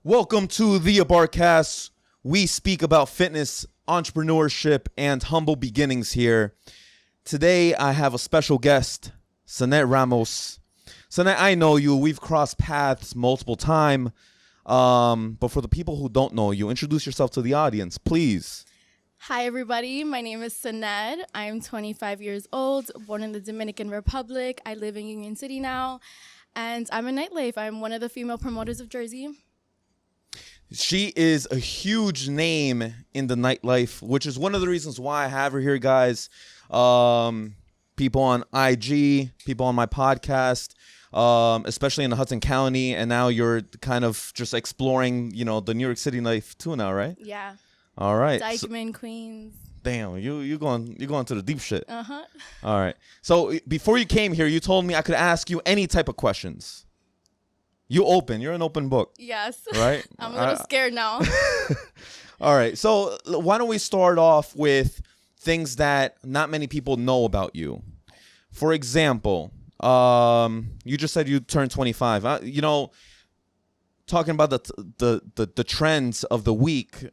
Welcome to the Abarcast. We speak about fitness, entrepreneurship, and humble beginnings here. Today, I have a special guest, Sanet Ramos. Sanet, I know you. We've crossed paths multiple times. But for the people who don't know you, introduce yourself to the audience, please. Hi, everybody. My name is Sanet. I'm 25 years old, born in the Dominican Republic. I live in Union City now, and I'm a nightlife. I'm one of the female promoters of Jersey. She is a huge name in the nightlife, which is one of the reasons why I have her here, guys. People on IG, people on my podcast, especially in the Hudson County, and now you're kind of just exploring, the New York City life too now, right? Yeah. All right. Dykeman, Queens. Damn, you going to the deep shit. Uh-huh. All right. So before you came here, you told me I could ask you any type of questions. You're an open book. Yes. Right? I'm a little scared now. All right. So why don't we start off with things that not many people know about you? For example, you just said you turned 25. Talking about the trends of the week,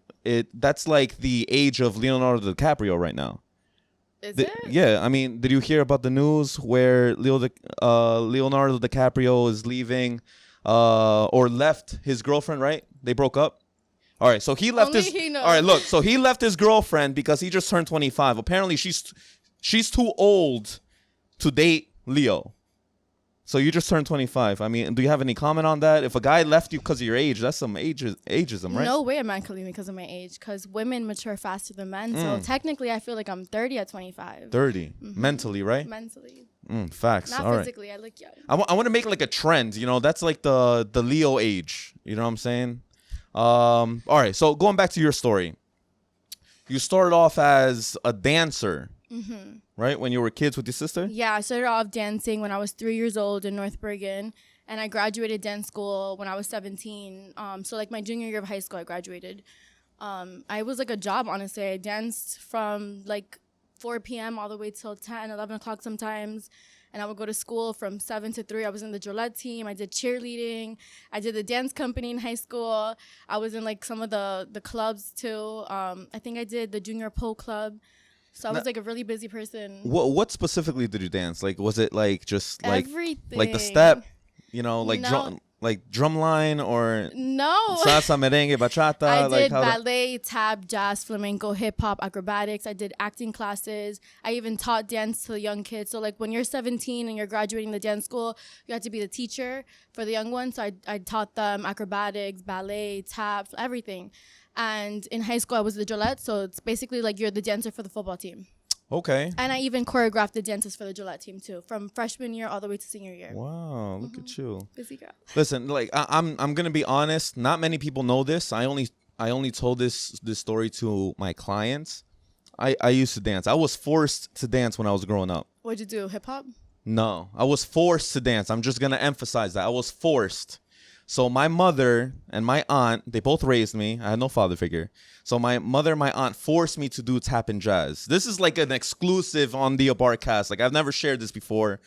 that's like the age of Leonardo DiCaprio right now. Is it? Yeah. I mean, did you hear about the news where Leonardo DiCaprio is leaving or left his girlfriend, right? They broke up. All right. So he left He knows. All right, look. So he left his girlfriend because he just turned 25. Apparently she's too old to date Leo. So you just turned 25. I mean, do you have any comment on that? If a guy left you because of your age, that's some ageism, right? No way a man could leave me because of my age, because women mature faster than men. So technically, I feel like I'm 30 at 25. 30. Mentally, right? Mentally. Facts. Not All physically. right. I look young. I want to make like a trend. That's like the Leo age. You know what I'm saying? All right. So going back to your story. You started off as a dancer, right? When you were kids with your sister? Yeah, I started off dancing when I was 3 years old in North Bergen, and I graduated dance school when I was 17. So like my junior year of high school, I graduated. I was like a job, honestly. I danced from like 4 p.m. all the way till 10, 11 o'clock sometimes. And I would go to school from 7 to 3. I was in the Gillette team. I did cheerleading. I did the dance company in high school. I was in like some of the clubs too. I think I did the junior pole club. So I was like a really busy person. What specifically did you dance? Like, was it like just like everything? Like the step, like No. drumline or No. salsa, merengue, bachata? I like did ballet, tap, jazz, flamenco, hip hop, acrobatics. I did acting classes. I even taught dance to young kids. So like when you're 17 and you're graduating the dance school, you have to be the teacher for the young ones. So I taught them acrobatics, ballet, tap, everything. And in high school, I was the Gillette. So it's basically like you're the dancer for the football team. Okay. And I even choreographed the dances for the Gillette team too, from freshman year all the way to senior year. Wow, look at you. Busy girl. Listen, like I'm gonna be honest. Not many people know this. I only told this story to my clients. I used to dance. I was forced to dance when I was growing up. What'd you do? Hip hop? No, I was forced to dance. I'm just gonna emphasize that I was forced. So my mother and my aunt, they both raised me. I had no father figure. So my mother and my aunt forced me to do tap and jazz. This is like an exclusive on the Abarcast. Like I've never shared this before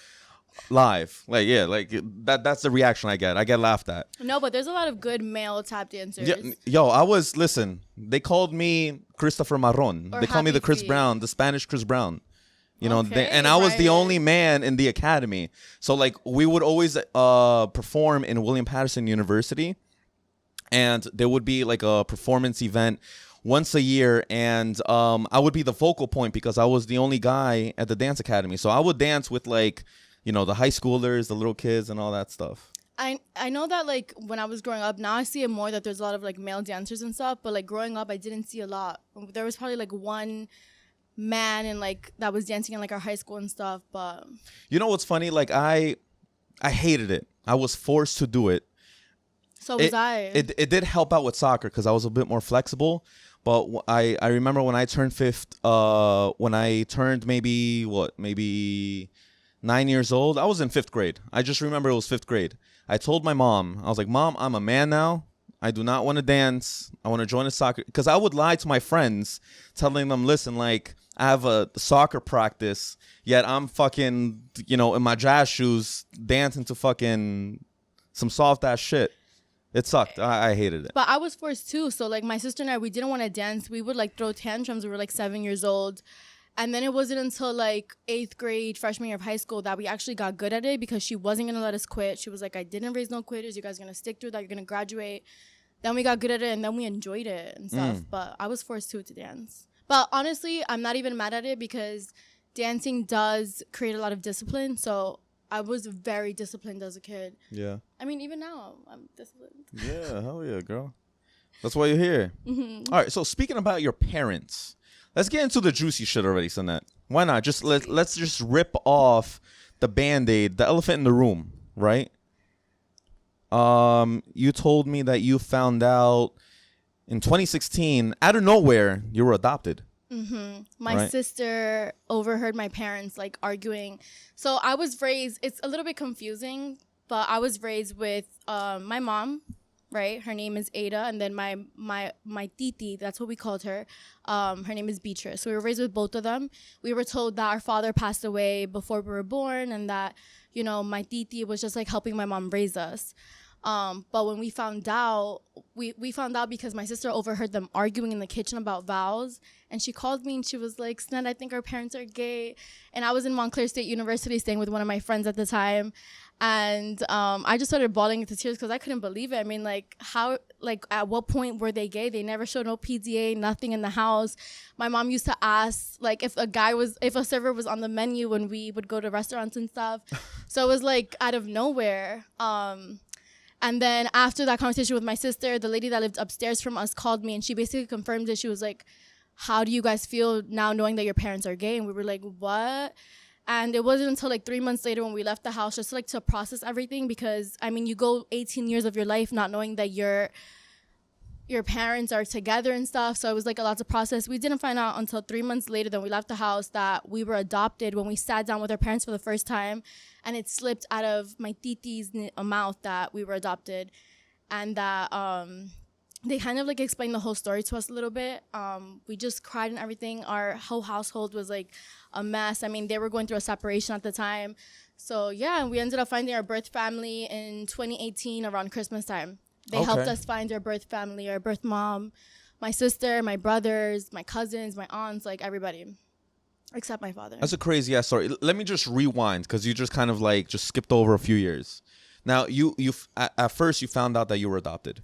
live. Like, yeah, like that's the reaction I get. I get laughed at. No, but there's a lot of good male tap dancers. Yeah, listen, they called me Christopher Marron. Or They called me the Happy Chris Feet. Brown, the Spanish Chris Brown. Okay, And I was the right. only man in the academy. So like we would always perform in William Patterson University, and there would be like a performance event once a year, and I would be the focal point because I was the only guy at the dance academy. So I would dance with like, the high schoolers, the little kids, and all that stuff. I know that like when I was growing up, now I see it more that there's a lot of like male dancers and stuff, but like growing up I didn't see a lot. There was probably like one man and like that was dancing in like our high school and stuff, but You know what's funny? Like I hated it. I was forced to do it. so was It did help out with soccer because I was a bit more flexible. But I remember when I turned when I turned maybe 9 years old, I was in 5th grade. I just remember it was 5th grade. I told my mom, I was like, Mom, I'm a man now. I do not want to dance. I want to join a soccer. Because I would lie to my friends, telling them, listen, like, I have a soccer practice, yet I'm fucking, in my jazz shoes, dancing to fucking some soft ass shit. It sucked. I hated it. But I was forced too. So like my sister and I, we didn't want to dance. We would like throw tantrums. We were like 7 years old. And then it wasn't until like 8th grade, freshman year of high school that we actually got good at it because she wasn't going to let us quit. She was like, I didn't raise no quitters. You guys are going to stick through that. You're going to graduate. Then we got good at it and then we enjoyed it and stuff. But I was forced to dance. But honestly, I'm not even mad at it because dancing does create a lot of discipline. So I was very disciplined as a kid. Yeah. I mean, even now, I'm disciplined. Yeah, hell yeah, girl. That's why you're here. Mm-hmm. All right, so speaking about your parents, let's get into the juicy shit already, Sanette. Why not? Just let's just rip off the Band-Aid, the elephant in the room, right? You told me that you found out in 2016, out of nowhere, you were adopted. Mm-hmm. My sister overheard my parents like arguing. So I was raised, it's a little bit confusing, but I was raised with my mom, right? Her name is Ada, and then my titi, that's what we called her. Her name is Beatrice. So we were raised with both of them. We were told that our father passed away before we were born, and that, you know, my titi was just like helping my mom raise us. But when we found out, we found out because my sister overheard them arguing in the kitchen about vows, and she called me and she was like, Sned, I think our parents are gay. And I was in Montclair State University staying with one of my friends at the time. And I just started bawling into tears because I couldn't believe it. I mean, like, how, like, at what point were they gay? They never showed no PDA, nothing in the house. My mom used to ask, like, if a server was on the menu when we would go to restaurants and stuff. So it was, like, out of nowhere. And then after that conversation with my sister, the lady that lived upstairs from us called me and she basically confirmed it. She was like, how do you guys feel now knowing that your parents are gay? And we were like, what? And it wasn't until like 3 months later when we left the house just like to process everything, because I mean, you go 18 years of your life not knowing that your parents are together and stuff. So it was like a lot to process. We didn't find out until 3 months later that we left the house that we were adopted when we sat down with our parents for the first time. And it slipped out of my titi's mouth that we were adopted. And that they kind of like explained the whole story to us a little bit. We just cried and everything. Our whole household was like a mess. I mean, they were going through a separation at the time. So yeah, we ended up finding our birth family in 2018 around Christmas time. They helped us find our birth family, our birth mom, my sister, my brothers, my cousins, my aunts, like everybody, except my father. That's a crazy ass story. Let me just rewind because you just kind of like just skipped over a few years. Now, at first you found out that you were adopted.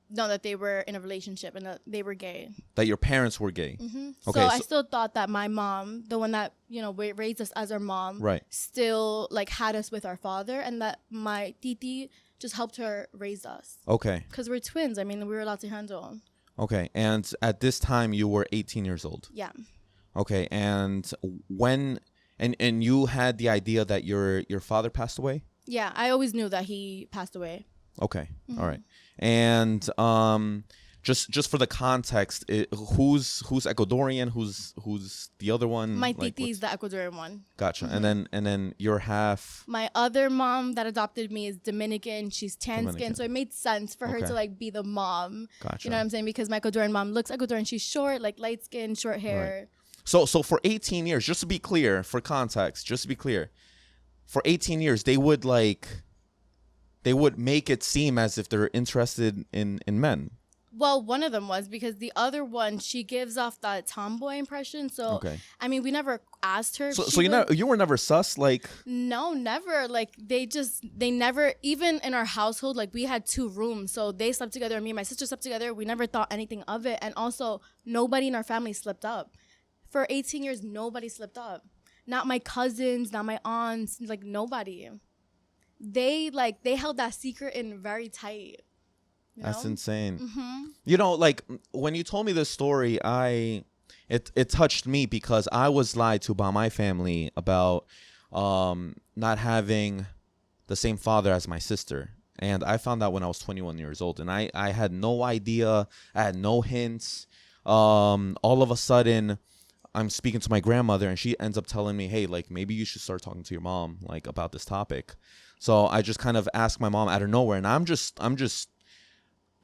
No, that they were in a relationship and that they were gay. That your parents were gay. Mm-hmm. Okay, so I still thought that my mom, the one that, you know, raised us as our mom, right, still like had us with our father, and that my titi just helped her raise us. Okay. Because we're twins. I mean, we were allowed to handle. Okay, and at this time you were 18 years old. Yeah. Okay, and when and you had the idea that your father passed away? Yeah, I always knew that he passed away. Okay. Mm-hmm. All right. And just for the context, who's Ecuadorian? Who's the other one? My titi is the Ecuadorian one. Gotcha. Mm-hmm. And then you're half. My other mom that adopted me is Dominican. She's tan skin, so it made sense for her to like be the mom. Gotcha. You know what I'm saying? Because my Ecuadorian mom looks Ecuadorian. She's short, like light skin, short hair. Right. So for 18 years, just to be clear, for context, for 18 years they would make it seem as if they're interested in men. Well, one of them was, because the other one, she gives off that tomboy impression. So, I mean, we never asked her. So you were never sus? Like, no, never. Like, they never, even in our household, like, we had 2 rooms. So they slept together and me and my sister slept together. We never thought anything of it. And also, nobody in our family slept up. For 18 years, nobody slept up. Not my cousins, not my aunts, like, nobody. They held that secret in very tight. You know? That's insane. Mm-hmm. You know, like when you told me this story, it touched me because I was lied to by my family about not having the same father as my sister. And I found out when I was 21 years old, and I had no idea. I had no hints. All of a sudden, I'm speaking to my grandmother, and she ends up telling me, hey, like, maybe you should start talking to your mom, like, about this topic. So I just kind of asked my mom out of nowhere, and I'm just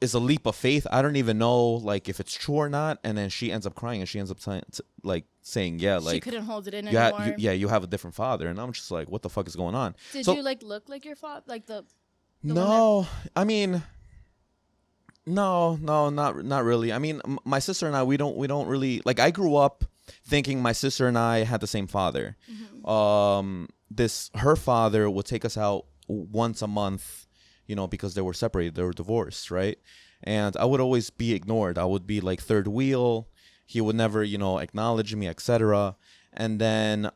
it's a leap of faith. I don't even know like if it's true or not. And then she ends up crying, and she ends up saying, yeah, like she couldn't hold it in anymore. You have a different father. And I'm just like, what the fuck is going on? Did you like look like your father, like the no, I mean, not really. I mean, my sister and I, we don't really like. I grew up thinking my sister and I had the same father. Her father would take us out once a month, because they were separated, they were divorced, right? And I would always be ignored. I would be like third wheel. He would never, acknowledge me, etc. And then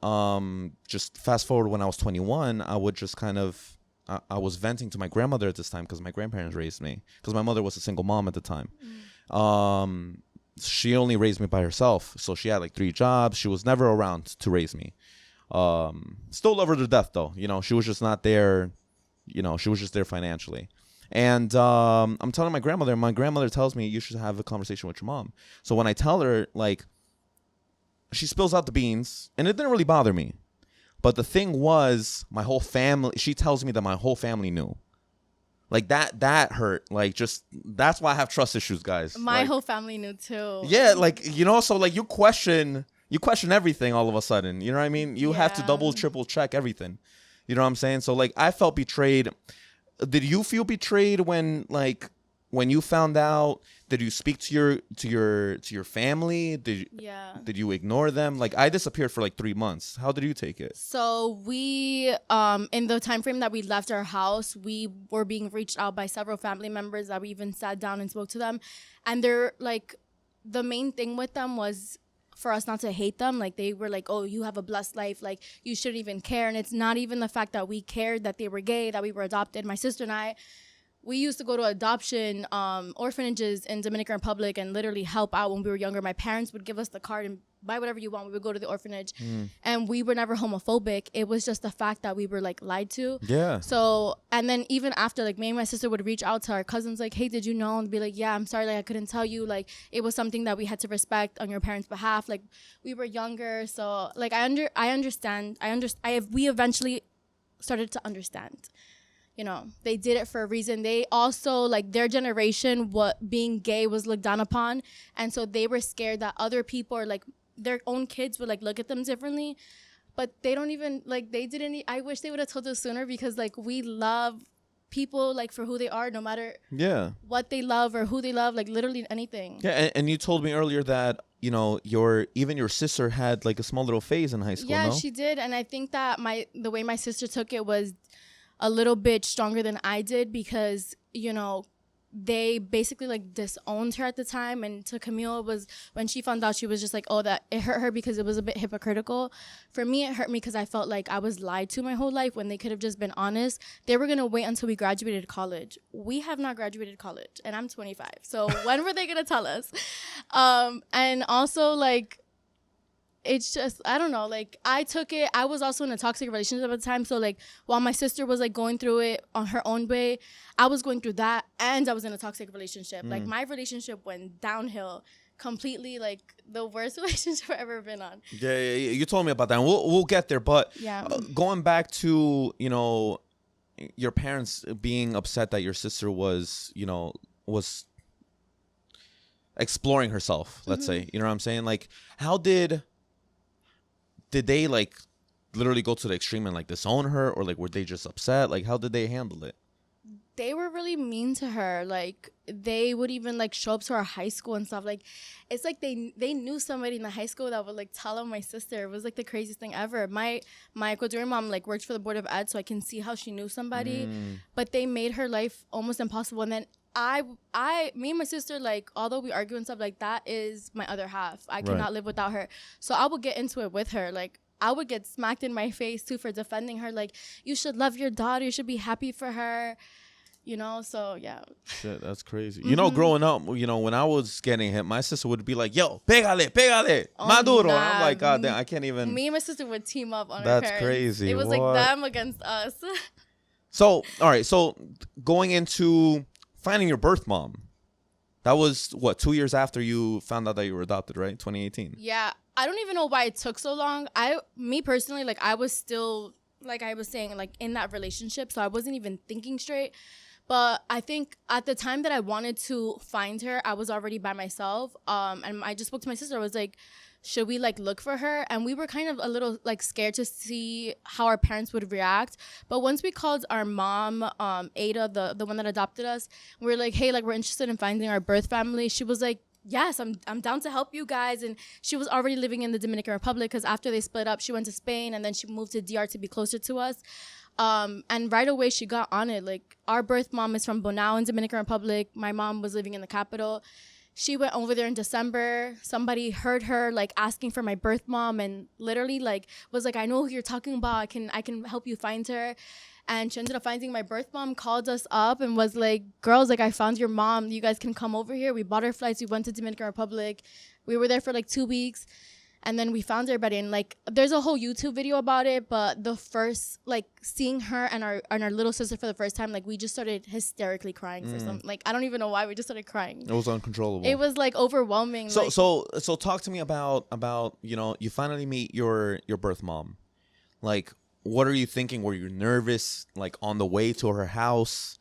just fast forward when I was 21, I would just kind of, I was venting to my grandmother at this time because my grandparents raised me, because my mother was a single mom at the time. She only raised me by herself. So she had like 3 jobs. She was never around to raise me. Still love her to death though. She was just not there. She was just there financially. And I'm telling my grandmother tells me you should have a conversation with your mom. So when I tell her, like, she spills out the beans, and it didn't really bother me. But the thing was, my whole family, she tells me that my whole family knew. Like, that hurt. Like, just, that's why I have trust issues, guys. My whole family knew too. Yeah, like, so like you question everything all of a sudden. You know what I mean? You have to double, triple check everything. You know what I'm saying? So like, I felt betrayed. Did you feel betrayed when you found out? Did you speak to your family? Did you ignore them? Like, I disappeared for like 3 months. How did you take it? So we, in the time frame that we left our house, we were being reached out by several family members that we even sat down and spoke to them. And they're like, the main thing with them was for us not to hate them. Like, they were like, oh, you have a blessed life, like you shouldn't even care. And it's not even the fact that we cared that they were gay, that we were adopted. My sister and I, we used to go to adoption orphanages in Dominican Republic and literally help out when we were younger. My parents would give us the card and buy whatever you want. We would go to the orphanage. And we were never homophobic. It was just the fact that we were like lied to. Yeah. So, and then even after, like, me and my sister would reach out to our cousins like, hey, did you know? And be like, yeah, I'm sorry, like I couldn't tell you. Like, it was something that we had to respect on your parents' behalf. Like, we were younger. So like, we eventually started to understand. They did it for a reason. They also, like, their generation, what being gay was looked down upon. And so they were scared that other people, or like their own kids, would like look at them differently. But they don't even, like, they didn't. I wish they would have told us sooner, because like, we love people like for who they are, no matter what they love or who they love, like literally anything. Yeah. And you told me earlier that, your sister had like a small little phase in high school. Yeah, no? she did. And I think that the way my sister took it was a little bit stronger than I did, because they basically like disowned her at the time. And to Camille, was when she found out, she was just like, oh, that it hurt her because it was a bit hypocritical. For me, it hurt me because I felt like I was lied to my whole life, when they could have just been honest. They were gonna wait until we graduated college. We have not graduated college, and I'm 25, so when were they gonna tell us? And also, like, it's just, I don't know, like, I was also in a toxic relationship at the time. So like, while my sister was like going through it on her own way, I was going through that, and I was in a toxic relationship. Like, my relationship went downhill completely, like the worst relationship I've ever been on. Yeah, you told me about that, and we'll get there. But going back to, your parents being upset that your sister was exploring herself, let's say, you know what I'm saying? Like, how did they like literally go to the extreme and like disown her, or like were they just upset? Like, how did they handle it? They were really mean to her. Like, they would even like show up to our high school and stuff. Like, it's like they knew somebody in the high school that would like tell on my sister. It was like the craziest thing ever. My Ecuadorian mom like worked for the Board of Ed, so I can see how she knew somebody. But they made her life almost impossible. And then me and my sister, like, although we argue and stuff, like, that is my other half. I cannot live without her. So I would get into it with her. Like, I would get smacked in my face too for defending her. Like, you should love your daughter. You should be happy for her. So yeah. Shit, that's crazy. Growing up, when I was getting hit, my sister would be like, yo, pégale, maduro. And I'm like, God damn, I can't even. Me and my sister would team up on her That's parents. crazy. It was like them against us. So, all right. So going into finding your birth mom, that was what, 2 years after you found out that you were adopted, right? 2018. Yeah. I don't even know why it took so long. Me personally, like, I was still, like I was saying, like, in that relationship. So I wasn't even thinking straight. But I think at the time that I wanted to find her, I was already by myself. And I just spoke to my sister. I was like, should we like look for her? And we were kind of a little like scared to see how our parents would react. But once we called our mom, Ada, the one that adopted us, we were like, hey, like we're interested in finding our birth family. She was like, yes, I'm down to help you guys. And she was already living in the Dominican Republic because after they split up, she went to Spain and then she moved to DR to be closer to us. And right away she got on it. Like our birth mom is from Bonao in Dominican Republic. My mom was living in the capital. She went over there in December. Somebody heard her like asking for my birth mom and literally like was like, I know who you're talking about. I can help you find her. And she ended up finding my birth mom, called us up and was like, girls, like I found your mom. You guys can come over here. We bought our flights. We went to Dominican Republic. We were there for like 2 weeks. And then we found everybody. And like there's a whole YouTube video about it. But the first, like seeing her and our little sister for the first time, like we just started hysterically crying for some, like I don't even know why, we just started crying. It was uncontrollable. It was like overwhelming. So like, so talk to me about you know, you finally meet your birth mom. Like, what are you thinking? Were you nervous like on the way to her house?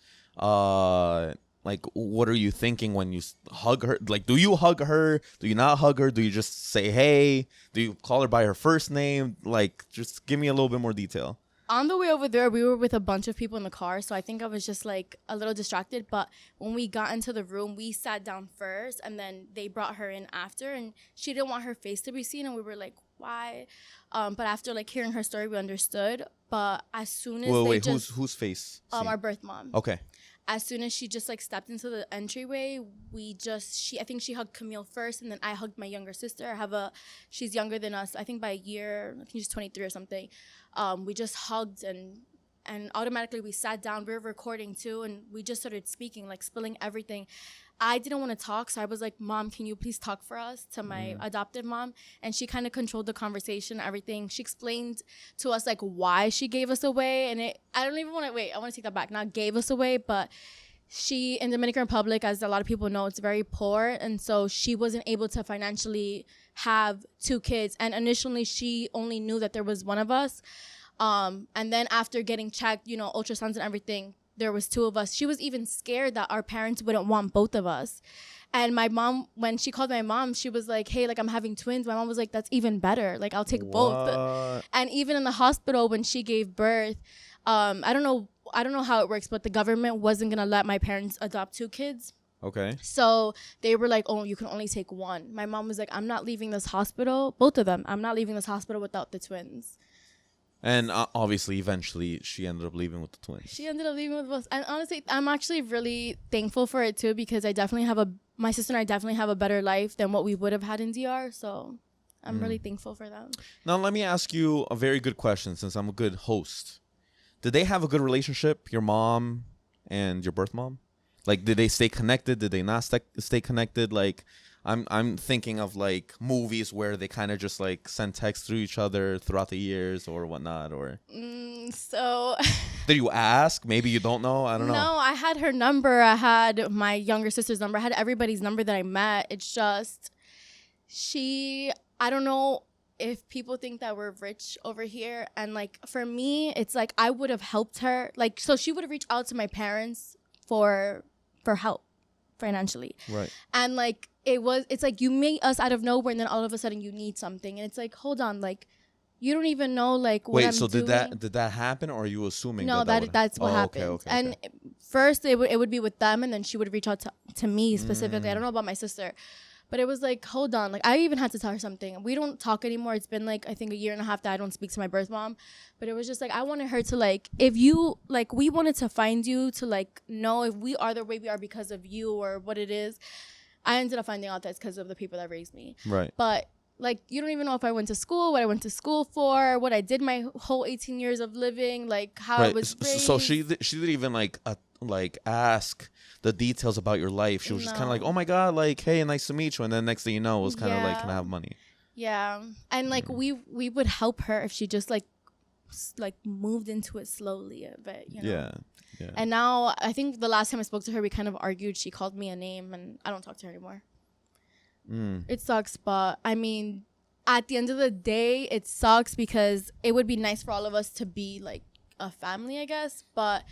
Like, what are you thinking when you hug her? Like, do you hug her? Do you not hug her? Do you just say hey? Do you call her by her first name? Like, just give me a little bit more detail. On the way over there, we were with a bunch of people in the car, so I think I was just like a little distracted. But when we got into the room, we sat down first, and then they brought her in after, and she didn't want her face to be seen, and we were like, why? But after like hearing her story, we understood. But as soon as whose face? Our birth mom. Okay. As soon as she just like stepped into the entryway, I think she hugged Camille first, and then I hugged my younger sister. She's younger than us, I think by a year. I think she's 23 or something. We just hugged and automatically we sat down. We were recording too, and we just started speaking, like spilling everything. I didn't want to talk, so I was like, Mom, can you please talk for us, to my adopted mom? And she kind of controlled the conversation, everything. She explained to us like why she gave us away, and I want to take that back. Not gave us away, but she, in Dominican Republic, as a lot of people know, it's very poor, and so she wasn't able to financially have 2 kids. And initially, she only knew that there was one of us. And then after getting checked, you know, ultrasounds and everything, there was 2 of us. She was even scared that our parents wouldn't want both of us. And my mom, when she called my mom, she was like, hey, like I'm having twins. My mom was like, that's even better. Like I'll take both. And even in the hospital when she gave birth, I don't know how it works, but the government wasn't going to let my parents adopt 2 kids. Okay. So they were like, oh, you can only take 1. My mom was like, I'm not leaving this hospital. Both of them. I'm not leaving this hospital without the twins. And obviously, eventually, she ended up leaving with the twins. She ended up leaving with us. And honestly, I'm actually really thankful for it, too, because my sister and I definitely have a better life than what we would have had in DR. So I'm really thankful for that. Now, let me ask you a very good question, since I'm a good host. Did they have a good relationship, your mom and your birth mom? Like, did they stay connected? Did they not stay connected? Like, I'm thinking of like movies where they kind of just like send texts through each other throughout the years or whatnot. Or so did you ask? Maybe you don't know. I don't know. No, I had her number. I had my younger sister's number. I had everybody's number that I met. It's just I don't know if people think that we're rich over here, and like for me, it's like I would have helped her. Like, so she would have reached out to my parents for help financially, right? And like it's like you meet us out of nowhere, and then all of a sudden you need something, and it's like, hold on, like you don't even know like what I'm doing. Did that happen, or are you assuming? No, that's what happened. Okay. And first it would be with them, and then she would reach out to me specifically. I don't know about my sister, but it was like, hold on, like I even had to tell her something. We don't talk anymore. It's been like I think a year and a half that I don't speak to my birth mom, but it was just like I wanted her to like, if you like, we wanted to find you to like know if we are the way we are because of you or what it is. I ended up finding out that's because of the people that raised me. Right. But like, you don't even know if I went to school, what I went to school for, what I did my whole 18 years of living, like how I was raised. So she didn't even like ask the details about your life. She was just kind of like, oh my God, like, hey, nice to meet you. And then next thing you know, it was kind of like, can I have money? Yeah. And like we would help her if she just like moved into it slowly a bit, you know? Yeah. Yeah. And now I think the last time I spoke to her, we kind of argued. She called me a name, and I don't talk to her anymore. It sucks, but I mean, at the end of the day, it sucks because it would be nice for all of us to be like a family, I guess. But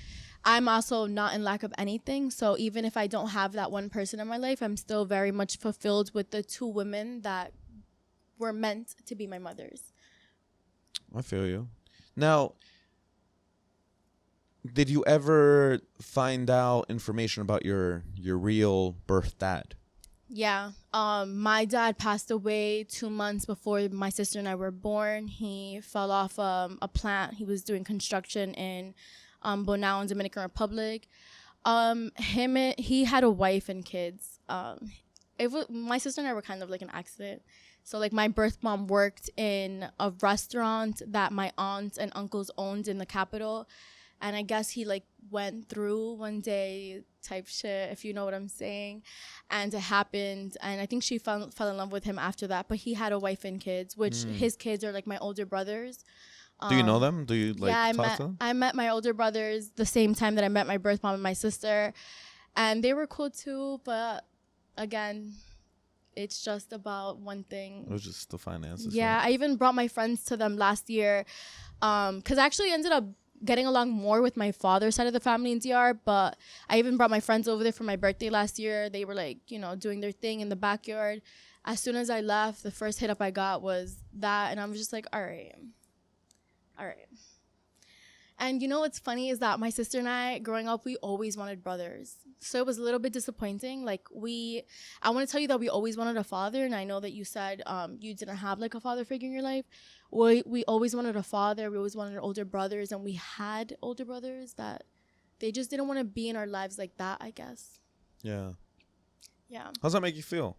I'm also not in lack of anything. So even if I don't have that one person in my life, I'm still very much fulfilled with the 2 women that were meant to be my mothers. I feel you. Now, did you ever find out information about your real birth dad? Yeah. My dad passed away 2 months before my sister and I were born. He fell off a plant. He was doing construction in Bonao in Dominican Republic. He had a wife and kids. My sister and I were kind of like an accident. So like my birth mom worked in a restaurant that my aunts and uncles owned in the capital. And I guess he like went through one day type shit, if you know what I'm saying. And it happened. And I think she fell in love with him after that. But he had a wife and kids, which his kids are like my older brothers. Do you know them? Do you like talk to them? I met my older brothers the same time that I met my birth mom and my sister. And they were cool too. But again, it's just about one thing. It was just the finances. Yeah, right? I even brought my friends to them last year. Because I actually ended up getting along more with my father's side of the family in DR, but I even brought my friends over there for my birthday last year. They were like, doing their thing in the backyard. As soon as I left, the first hit up I got was that, and I was just like, all right. And what's funny is that my sister and I, growing up, we always wanted brothers. So it was a little bit disappointing. Like I want to tell you that we always wanted a father, and I know that you said you didn't have like a father figure in your life. We always wanted a father. We always wanted older brothers, and we had older brothers that they just didn't want to be in our lives like that, I guess. Yeah. Yeah. How's that make you feel?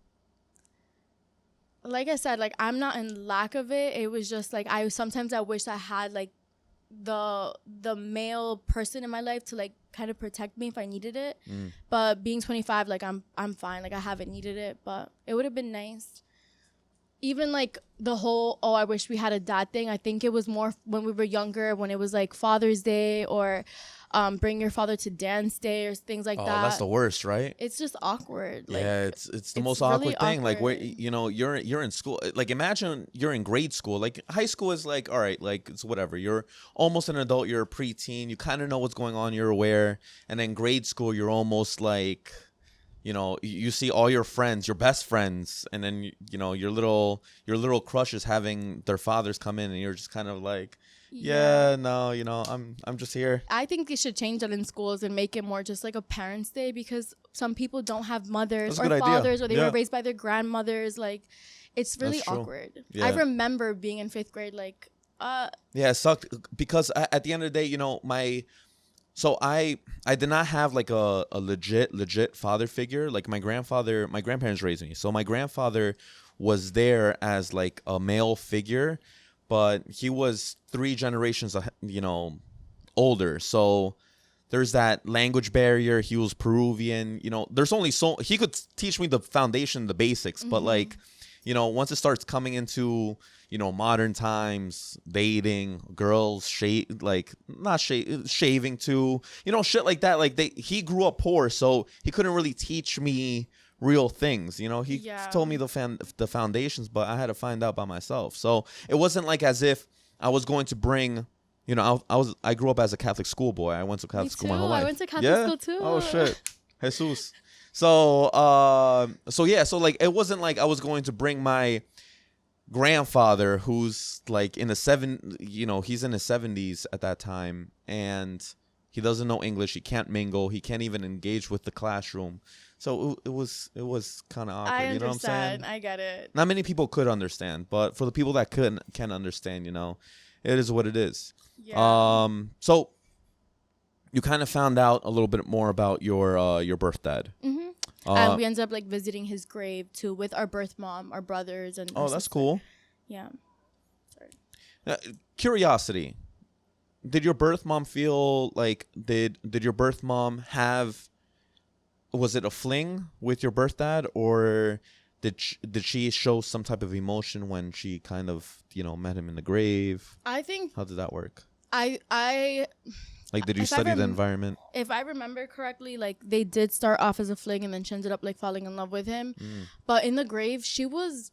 Like I said, like I'm not in lack of it. It was just like sometimes I wish I had like the male person in my life to like kind of protect me if I needed it. But being 25, like I'm fine. Like I haven't needed it, but it would have been nice. Even like the whole I wish we had a dad thing, I think it was more when we were younger, when it was like Father's Day or bring your father to dance day or things like that. Oh, that's the worst, right? It's just awkward. Like, yeah, it's the most really awkward thing. awkward. Like where you're in school. Like imagine you're in grade school. Like high school is like all right, like it's whatever. You're almost an adult. You're a preteen. You kind of know what's going on. You're aware. And then grade school, you're almost like, you see all your friends, your best friends, and then your little crushes having their fathers come in, and you're just kind of like. Yeah, no, I'm just here. I think they should change that in schools and make it more just like a parents' day, because some people don't have mothers or fathers, or they were raised by their grandmothers. Like, it's really awkward. Yeah. I remember being in 5th grade, like, Yeah, it sucked because at the end of the day, so I did not have like a legit father figure. Like my grandparents raised me. So my grandfather was there as like a male figure, but he was 3 generations, older. So there's that language barrier. He was Peruvian. There's only he could teach me the foundation, the basics. But like, once it starts coming into, modern times, dating, girls, shaving too, shit like that. Like he grew up poor, so he couldn't really teach me real things. He told me the foundations, but I had to find out by myself. So it wasn't like as if I was going to bring, I grew up as a Catholic schoolboy. I went to Catholic school my whole life. I went to Catholic school too. Oh shit. Jesus. So like it wasn't like I was going to bring my grandfather who's like in he's in his 70s at that time, and he doesn't know English. He can't mingle. He can't even engage with the classroom. So it was kind of awkward. I understand. You know what I'm saying? I get it. Not many people could understand, but for the people that can understand, it is what it is. Yeah. So you kind of found out a little bit more about your birth dad. Mm-hmm. And we ended up like visiting his grave too with our birth mom, our brothers, and that's sister. cool. Yeah. Sorry. Curiosity. Did your birth mom feel like did your birth mom have? Was it a fling with your birth dad, or did she show some type of emotion when she kind of met him in the grave? I think. How did that work? I like, did you study the environment? If I remember correctly, like they did start off as a fling, and then she ended up like falling in love with him. But in the grave, she was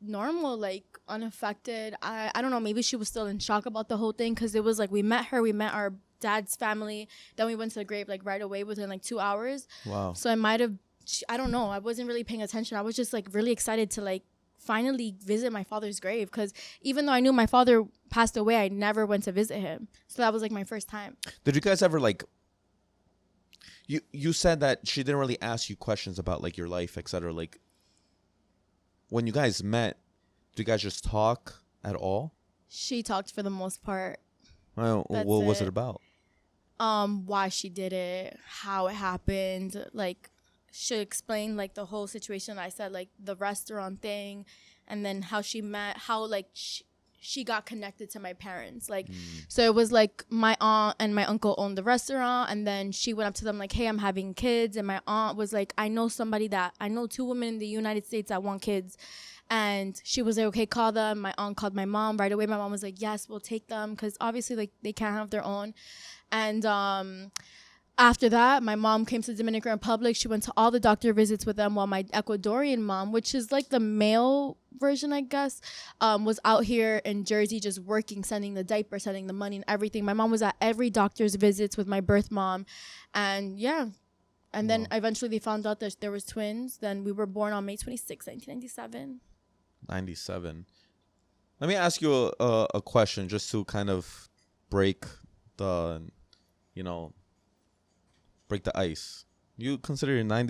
normal, like unaffected. I don't know, maybe she was still in shock about the whole thing, because it was like we met our dad's family, then we went to the grave like right away within like 2 hours. Wow. So I don't know, I wasn't really paying attention. I was just like really excited to like finally visit my father's grave, because even though I knew my father passed away, I never went to visit him. So that was like my first time. Did you guys ever like? You said that she didn't really ask you questions about like your life, etc. Like, when you guys met, do you guys just talk at all? She talked for the most part. Well, what was it about? Why she did it, how it happened, like she explained like the whole situation. I said like the restaurant thing, and then how she met, how like she got connected to my parents. Like, so it was like my aunt and my uncle owned the restaurant, and then she went up to them like, hey, I'm having kids. And my aunt was like, I know 2 women in the United States that want kids. And she was like, okay, call them. My aunt called my mom right away. My mom was like, yes, we'll take them, because obviously like they can't have their own. And after that, my mom came to the Dominican Republic. She went to all the doctor visits with them, while my Ecuadorian mom, which is like the male version, I guess, was out here in Jersey just working, sending the diaper, sending the money and everything. My mom was at every doctor's visits with my birth mom. And yeah. And then eventually they found out that there was twins. Then we were born on May 26, 1997. 97. Let me ask you a question just to kind of break the, break the ice. You consider yourself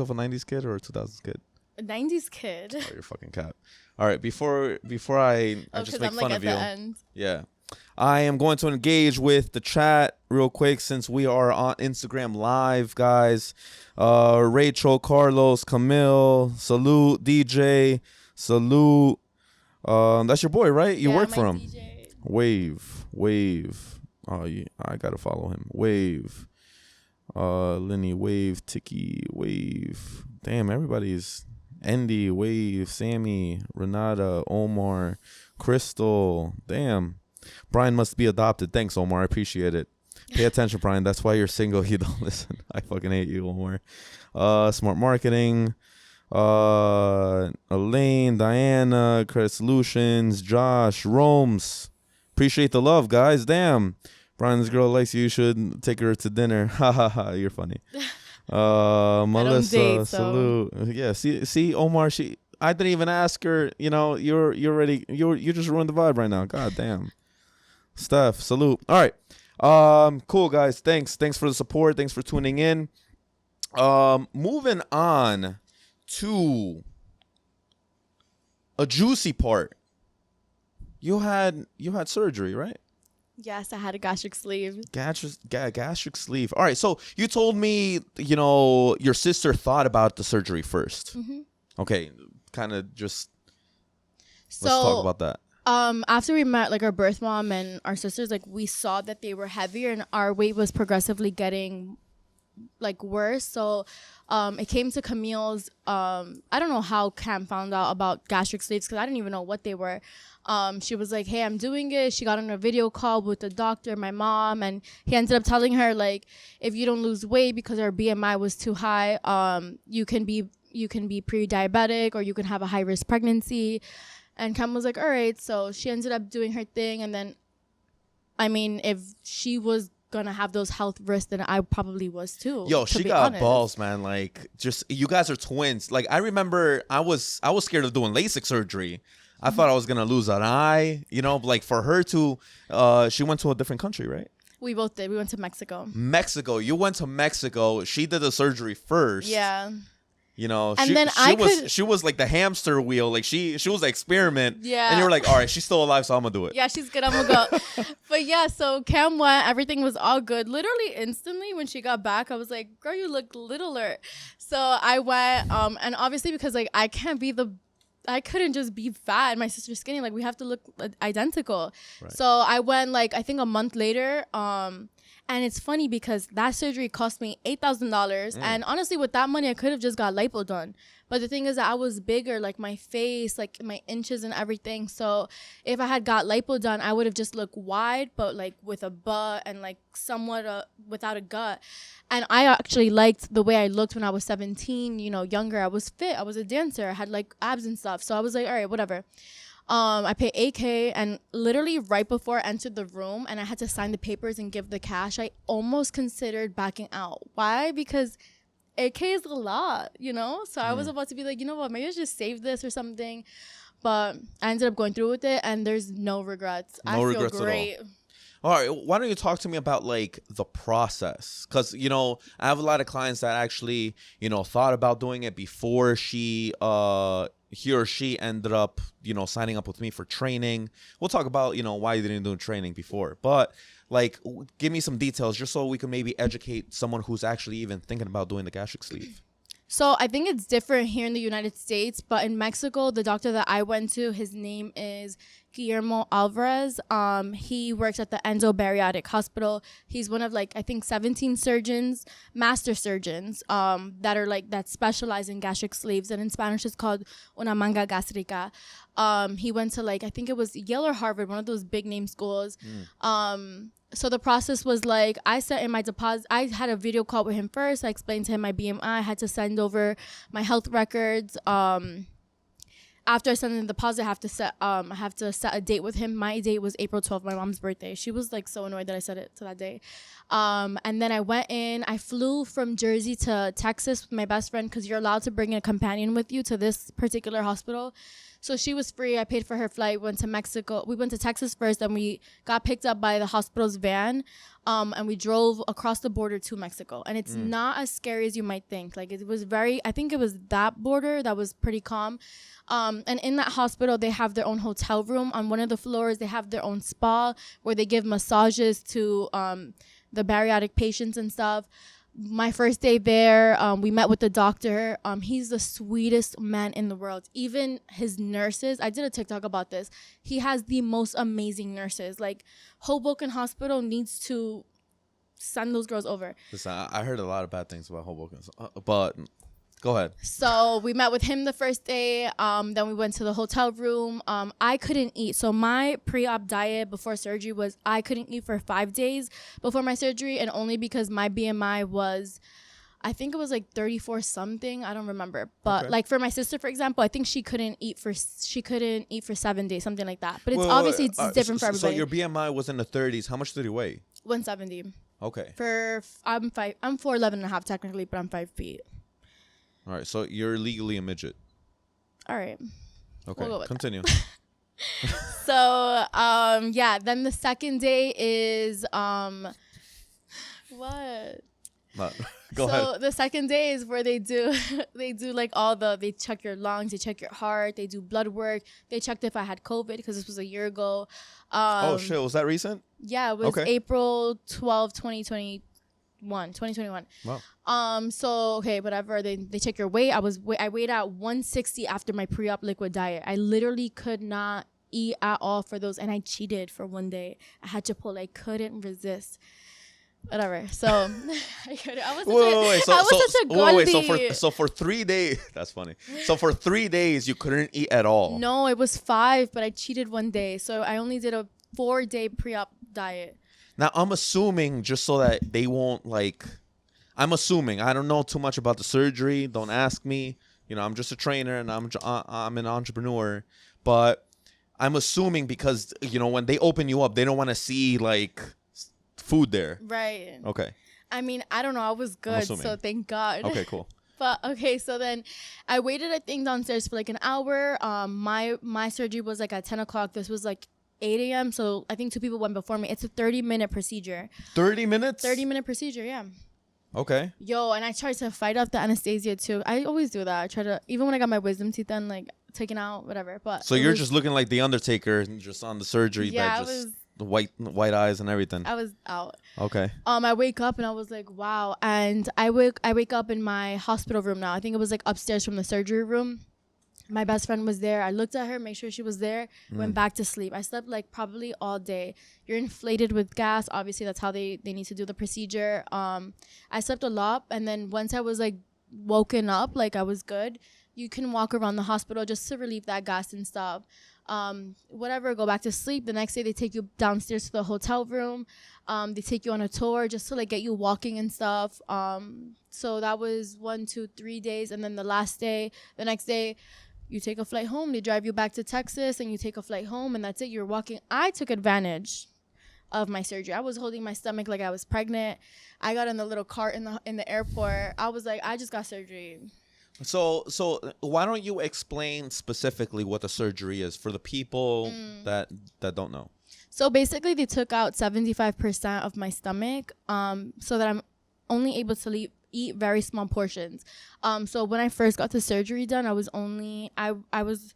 a 90s kid or a 2000s kid? A 90s kid. Oh, you're fucking cap. All right, before I just make fun of you. End. Yeah. I am going to engage with the chat real quick since we are on Instagram Live, guys. Rachel, Carlos, Camille, salute, DJ, salute. That's your boy, right? You work for him. DJ. Wave. Oh, yeah, I gotta follow him. Wave. Lenny, Wave, Tiki, Wave. Damn, everybody's Andy, Wave, Sammy, Renata, Omar, Crystal. Damn. Brian must be adopted. Thanks, Omar. I appreciate it. Pay attention, Brian. That's why you're single. You don't listen. I fucking hate you, Omar. Smart Marketing. Elaine, Diana, Credit Solutions, Josh, Rome's. Appreciate the love, guys. Damn. Brian's girl likes you. You should take her to dinner. Ha ha ha. You're funny. Melissa, date, salute. So. Yeah. See, Omar. I didn't even ask her. You just ruined the vibe right now. God damn. Steph, salute. All right. Cool, guys. Thanks for the support. Thanks for tuning in. Moving on to a juicy part. You had surgery, right? Yes, I had a gastric sleeve. Gastric sleeve. All right. So you told me, your sister thought about the surgery first. Mm-hmm. Okay. Kind of just let's talk about that. After we met like our birth mom and our sisters, like we saw that they were heavier and our weight was progressively getting like worse. So it came to Camille's. I don't know how Cam found out about gastric sleeves, because I didn't even know what they were. She was like, hey, I'm doing it. She got on a video call with the doctor, my mom, and he ended up telling her like, if you don't lose weight because her BMI was too high, you can be pre-diabetic, or you can have a high risk pregnancy. And Cam was like, all right. So she ended up doing her thing. And then, I mean, if she was going to have those health risks, then I probably was too. Yo, she got honest. Balls, man. Like, just, you guys are twins. Like, I remember I was scared of doing LASIK surgery. I thought I was going to lose an eye, like for her to, she went to a different country, right? We both did. We went to Mexico. You went to Mexico. She did the surgery first. Yeah. And she was like the hamster wheel. Like she was the experiment. Yeah. And you were like, all right, she's still alive, so I'm gonna do it. Yeah, she's good. I'm gonna go. But yeah, so Cam went. Everything was all good. Literally instantly when she got back, I was like, girl, you look littler. So I went. And obviously because like I couldn't just be fat and my sister's skinny. Like we have to look identical. Right. So I went like I think a month later. And it's funny because that surgery cost me $8,000. And honestly, with that money, I could have just got lipo done. But the thing is that I was bigger, like my face, like my inches and everything. So if I had got lipo done, I would have just looked wide, but like with a butt and like somewhat without a gut. And I actually liked the way I looked when I was 17, younger. I was fit. I was a dancer. I had like abs and stuff. So I was like, all right, whatever. I paid $8,000, and literally right before I entered the room and I had to sign the papers and give the cash, I almost considered backing out. Why? Because AK is a lot, you know? So I was about to be like, you know what, maybe I should just save this or something. But I ended up going through with it, and there's no regrets. I feel great. All right, why don't you talk to me about like the process? Because I have a lot of clients that actually thought about doing it before he or she ended up signing up with me for training. We'll talk about why you didn't do training before, but like give me some details just so we can maybe educate someone who's actually even thinking about doing the gastric sleeve. So I think it's different here in the United States, but in Mexico, the doctor that I went to, his name is Guillermo Alvarez. He works at the Endobariatric Hospital. He's one of like, I think 17 surgeons, master surgeons, that specialize in gastric sleeves. And in Spanish, it's called una manga gástrica. He went to like, I think it was Yale or Harvard, one of those big name schools. So the process was like, I sent in my deposit. I had a video call with him first. I explained to him my BMI. I had to send over my health records. After I sent in the deposit, I have to set a date with him. My date was April 12th, my mom's birthday. She was like so annoyed that I set it to that day. And then I went in. I flew from Jersey to Texas with my best friend because you're allowed to bring a companion with you to this particular hospital. So she was free. I paid for her flight, went to Mexico. We went to Texas first, and we got picked up by the hospital's van, and we drove across the border to Mexico. And it's not as scary as you might think. Like, it was I think it was that border that was pretty calm. And in that hospital, they have their own hotel room. On one of the floors, they have their own spa where they give massages to the bariatric patients and stuff. My first day there, we met with the doctor. He's the sweetest man in the world. Even his nurses, I did a TikTok about this. He has the most amazing nurses. Like, Hoboken Hospital needs to send those girls over. Listen, I heard a lot of bad things about Hoboken, but go ahead. So we met with him the first day. Then we went to the hotel room. I couldn't eat. So my pre-op diet before surgery was I couldn't eat for 5 days before my surgery, and only because my BMI was, I think it was like 34 something. I don't remember. But like for my sister, for example, I think she couldn't eat for 7 days, something like that. But it's obviously different for everybody. So your BMI was in the 30s. How much did you weigh? 170. Okay. I'm 4'11" and a half technically, but I'm 5 feet. All right, so you're legally a midget. All right. Okay, we'll continue. So, then the second day is what? Go ahead. So the second day is where they do like they check your lungs, they check your heart, they do blood work, they checked if I had COVID because this was a year ago. Oh shit, was that recent? Yeah, it was April 12, 2021. Wow. So okay, whatever. They check your weight. I weighed at 160 after my pre-op liquid diet. I literally could not eat at all for those, and I cheated for one day. I had Chipotle. I couldn't resist. Whatever. So I couldn't. I was such a So for 3 days, that's funny. So for 3 days, you couldn't eat at all. No, it was 5, but I cheated one day. So I only did a 4-day pre-op diet. Now, I'm assuming, just so that they won't, I'm assuming. I don't know too much about the surgery. Don't ask me. I'm just a trainer, and I'm an entrepreneur. But I'm assuming because, when they open you up, they don't want to see, food there. Right. Okay. I mean, I don't know. I was good, so thank God. Okay, cool. But, okay, so then I waited, I think, downstairs for, an hour. My surgery was, at 10 o'clock. This was, 8 a.m. So I think 2 people went before me. It's a 30-minute procedure. 30 minutes? 30-minute procedure, yeah. Okay. Yo, and I tried to fight off the anesthesia too. I always do that. I try to, even when I got my wisdom teeth done, taken out, whatever. But so you're just looking like the Undertaker, just on the surgery bed, the white eyes and everything. I was out. Okay. I wake up and I was like, wow. And I wake up in my hospital room now. I think it was upstairs from the surgery room. My best friend was there. I looked at her, make sure she was there, went back to sleep. I slept probably all day. You're inflated with gas. Obviously, that's how they need to do the procedure. I slept a lot. And then once I was woken up, I was good. You can walk around the hospital just to relieve that gas and stuff. Whatever, go back to sleep. The next day, they take you downstairs to the hotel room. They take you on a tour just to get you walking and stuff. So that was 1, 2, 3 days. And then the next day, you take a flight home. They drive you back to Texas and you take a flight home, and that's it. You're walking. I took advantage of my surgery. I was holding my stomach like I was pregnant. I got in the little cart in the airport. I was like, I just got surgery. So why don't you explain specifically what the surgery is for the people that don't know? So basically, they took out 75% of my stomach, so that I'm only able to eat very small portions. So when I first got the surgery done, I was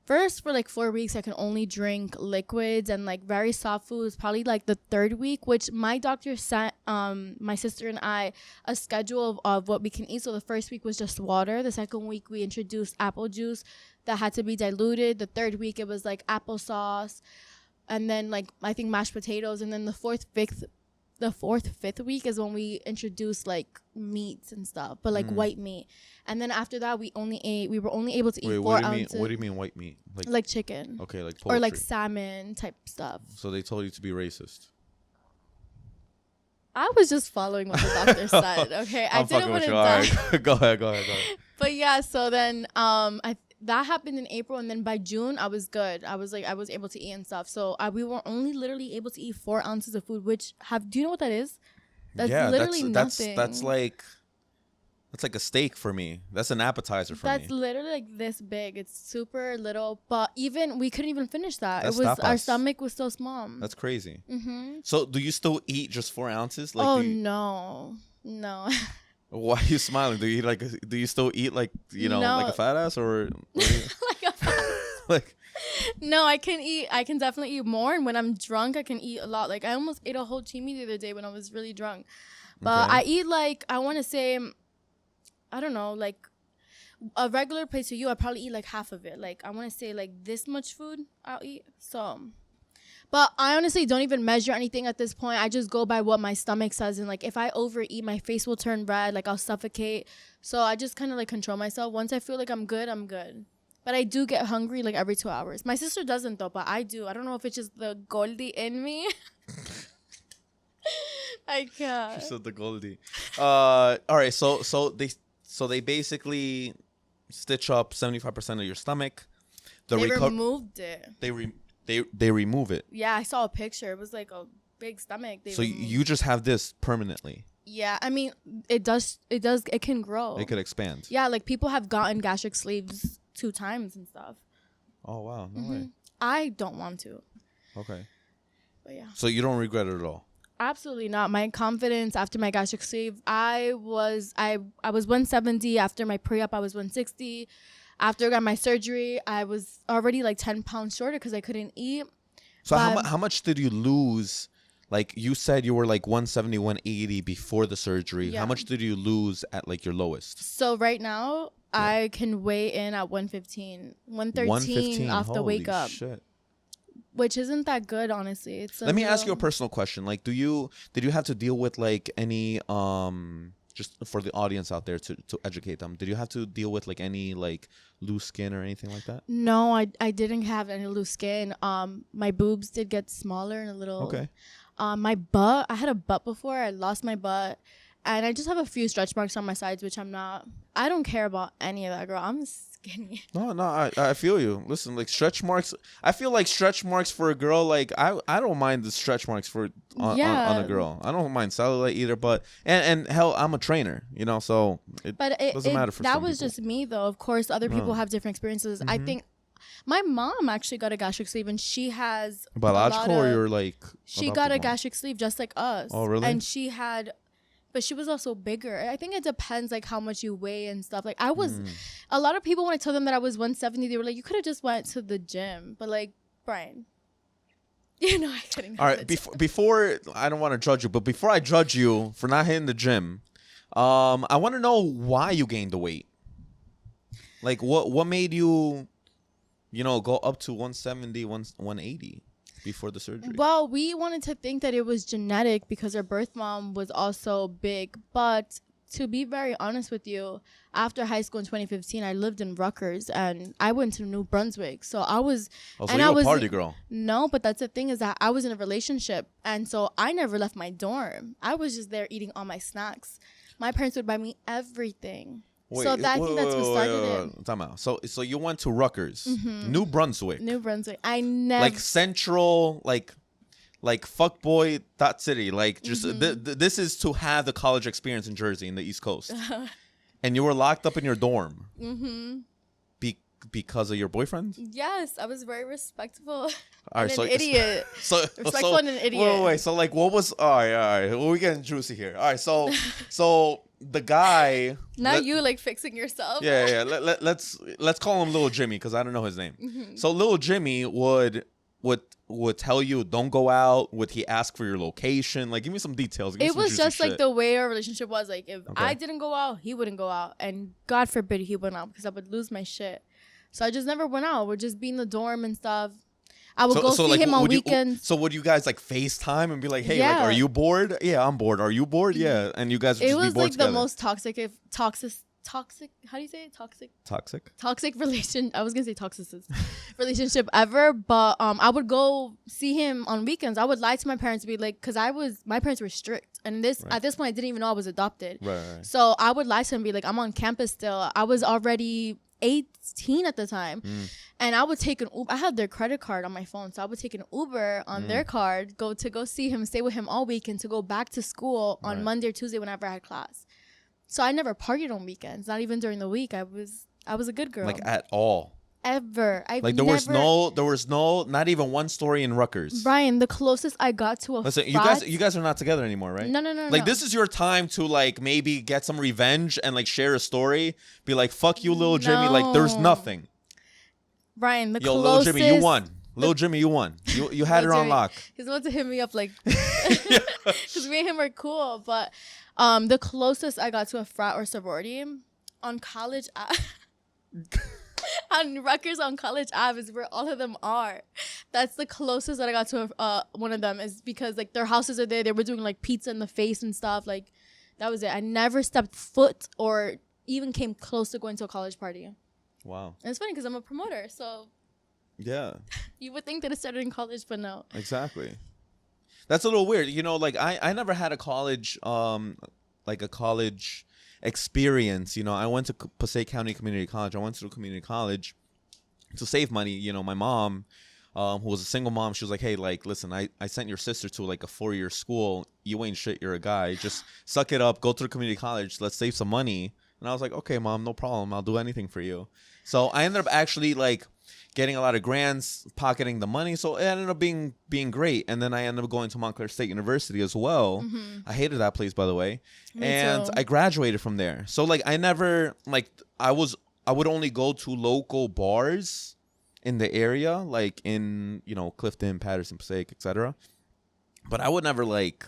first for like 4 weeks, I can only drink liquids and like very soft foods. Probably like the third week, which my doctor sent my sister and I a schedule of what we can eat. So the first week was just water. The second week we introduced apple juice that had to be diluted. The third week it was like applesauce, and then like I think mashed potatoes. And then the fourth, fifth week is when we introduced like meats and stuff, but like white meat. And then after that, we were only able to eat 4 ounces. What do you mean white meat? Like chicken. Okay, like poultry. Or like salmon type stuff. So they told you to be racist. I was just following what the doctor said. Okay, I didn't want to die. Right. Go ahead. But yeah, so then that happened in April, and then by June I was good. I was able to eat and stuff. So we were only literally able to eat 4 ounces of food, do you know what that is? That's literally nothing. That's like a steak for me. That's an appetizer for me. That's literally like this big. It's super little, but even we couldn't even finish that. That's our stomach was so small. That's crazy. So do you still eat just 4 ounces? Like, no. Why are you smiling? Do you still eat like no. like a fat ass or like a fat ass? like? No, I can definitely eat more, and when I'm drunk I can eat a lot. Like I almost ate a whole chimi the other day when I was really drunk. But okay. I eat like, I want to say, I don't know, like a regular plate to you, I probably eat like half of it. Like I want to say like this much food I'll eat. So, but I honestly don't even measure anything at this point. I just go by what my stomach says. And like if I overeat, my face will turn red. Like I'll suffocate. So I just kind of like control myself. Once I feel like I'm good, I'm good. But I do get hungry like every 2 hours. My sister doesn't though, but I do. I don't know if it's just the Goldie in me. I can't. She said the Goldie. All right. So they basically stitch up 75% of your stomach. They removed it. They remove it. Yeah, I saw a picture. It was like a big stomach. So you just have this permanently. Yeah, I mean, it can grow. It could expand. Yeah, like people have gotten gastric sleeves 2 times and stuff. Oh wow, no way. I don't want to. Okay. But yeah. So you don't regret it at all? Absolutely not. My confidence after my gastric sleeve, I was 170. After my pre-op, I was 160. After I got my surgery, I was already like 10 pounds shorter because I couldn't eat. So how much did you lose? Like you said you were like 170, 180 before the surgery. Yeah. How much did you lose at like your lowest? So right now, I can weigh in at 115. 113 off the wake up. Shit. Which isn't that good, honestly. Let me ask you a personal question. Like, did you have to deal with like any just for the audience out there to educate them? Did you have to deal with like any like loose skin or anything like that? No, I didn't have any loose skin. My boobs did get smaller and a little. Okay. My butt, I had a butt before. I lost my butt. And I just have a few stretch marks on my sides, which I don't care about any of that, girl. I'm skinny. No, I feel you. Listen, like stretch marks, I feel like stretch marks for a girl, like I don't mind the stretch marks on a girl. I don't mind cellulite either, but and hell, I'm a trainer, so it doesn't matter for some people. That was just me though. Of course, other people have different experiences. I think my mom actually got a gastric sleeve, and she has biological, or you're like she got a gastric sleeve just like us. Oh, really? And but she was also bigger. I think it depends like how much you weigh and stuff. Like a lot of people, when I told them that I was 170, they were like, you could have just went to the gym. But like, Brian, I couldn't. All right, before I don't want to judge you, but before I judge you for not hitting the gym, I want to know why you gained the weight. Like what made you, go up to 170, 180? Before the surgery? Well, we wanted to think that it was genetic because our birth mom was also big. But to be very honest with you, after high school in 2015, I lived in Rutgers and I went to New Brunswick. So I was... Oh, so you were a party girl. No, but that's the thing is that I was in a relationship. And so I never left my dorm. I was just there eating all my snacks. My parents would buy me everything. Wait, so I think that's what started it. Time out. So you went to Rutgers, New Brunswick. New Brunswick. I never like central, like like fuckboy.city, like just this is to have the college experience in Jersey in the East Coast, and you were locked up in your dorm because of your boyfriend. Yes, I was very respectful. All right, and an idiot. Respectful and an idiot. Wait. So like, what was? All right. Well, we're getting juicy here. All right. So the guy. Now you like fixing yourself. Yeah. Let's call him Little Jimmy because I don't know his name. So Little Jimmy would tell you don't go out. Would he ask for your location? Like, give me some details. It was just like the way our relationship was. Like, if I didn't go out, he wouldn't go out, and God forbid he went out because I would lose my shit. So I just never went out. We'd just be in the dorm and stuff. I would go see him on weekends. So would you guys like FaceTime and be like, hey, like, are you bored? Yeah, I'm bored. Are you bored? Yeah. And you guys would just be bored together. It was like the most toxic, how do you say it? Toxic relation. I was going to say toxicist relationship ever. But I would go see him on weekends. I would lie to my parents to be like, because my parents were strict. And at this point, I didn't even know I was adopted. Right. So I would lie to him and be like, I'm on campus still. I was already 18 at the time, and I would take an Uber. I had their credit card on my phone, so I would take an Uber on their card, go see him, stay with him all weekend, to go back to school on Monday or Tuesday whenever I had class. So I never partied on weekends, not even during the week. I was a good girl. Like at all. Ever. There was no, not even one story in Rutgers. Brian, the closest I got to a Listen, you guys are not together anymore, right? No. Like, this is your time to like maybe get some revenge and like share a story. Be like, fuck you, Little Jimmy. Like, there's nothing. Brian, Little Jimmy, you won. Little Jimmy, you won. You had it on lock. He's about to hit me up like, because me and him are cool. But the closest I got to a frat or sorority on college. On Rutgers on College Ave is where all of them are. That's the closest that I got to one of them, is because like their houses are there. They were doing like pizza in the face and stuff. Like, that was it. I never stepped foot or even came close to going to a college party. Wow. And it's funny because I'm a promoter, so yeah. You would think that it started in college, but no. Exactly. That's a little weird. You know, like I never had a college experience. You know, I went to Passaic County Community College. I went to a community college to save money. You know, my mom, who was a single mom, she was like, hey, like, listen, I sent your sister to like a 4-year school. You ain't shit. You're a guy. Just suck it up. Go to the community college. Let's save some money. And I was like, okay, mom, no problem. I'll do anything for you. So I ended up actually like getting a lot of grants, pocketing the money. So it ended up being great. And then I ended up going to Montclair State University as well. I hated that place, by the way. Me too. I graduated from there. So like I never like I would only go to local bars in the area, like in, you know, Clifton, Patterson, Passaic, etc. But I would never like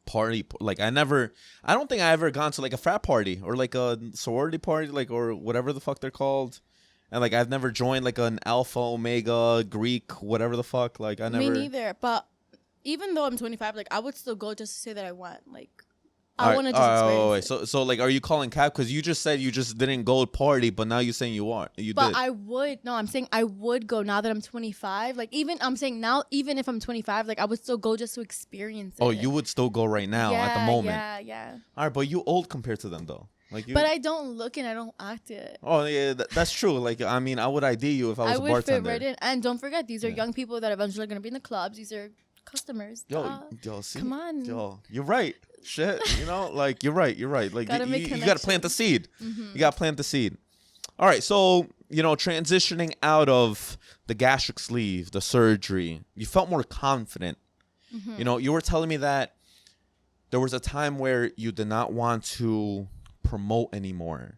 party. Like I don't think I ever gone to like a frat party or like a sorority party, like, or whatever the fuck they're called. And like I've never joined like an Alpha, Omega, Greek, whatever the fuck. Like I never. Me neither. But even though I'm 25, like I would still go just to say that I went. Like I want to just experience it. So like, are you calling cap? Because you just said you just didn't go party, but now you're saying you are. But I would. No, I'm saying I would go now that I'm 25. Like I'm saying now, even if I'm 25, like I would still go just to experience it. Oh, you would still go right now at the moment. Yeah. All right, but you old compared to them though. Like you, but I don't look and I don't act it. Oh yeah, that's true. Like I mean, I would ID you if I was a bartender. I would fit right in. And don't forget, these are young people that are eventually going to be in the clubs. These are customers. Yo, see? Come on. Yo, you're right. Shit, you know, like you're right. Like you got to plant the seed. You got to plant the seed. All right, so you know, transitioning out of the gastric sleeve, the surgery, you felt more confident. You know, you were telling me that there was a time where you did not want to promote anymore,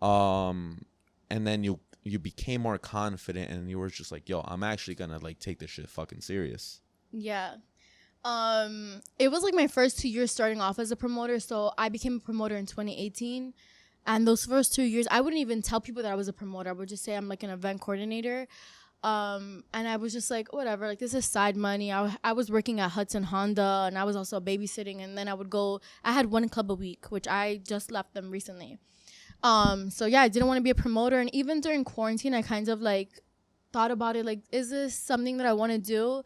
and then you became more confident, and you were just like, yo, I'm actually gonna like take this shit fucking serious. Yeah. It was like my first 2 years starting off as a promoter. So I became a promoter in 2018. And those first 2 years, I wouldn't even tell people that I was a promoter. I would just say I'm like an event coordinator. And I was just like, whatever, like this is side money. I was working at Hudson Honda, and I was also babysitting. And then I had one club a week, which I just left them recently. So yeah, I didn't want to be a promoter. And even during quarantine, I kind of like thought about it. Like, is this something that I want to do?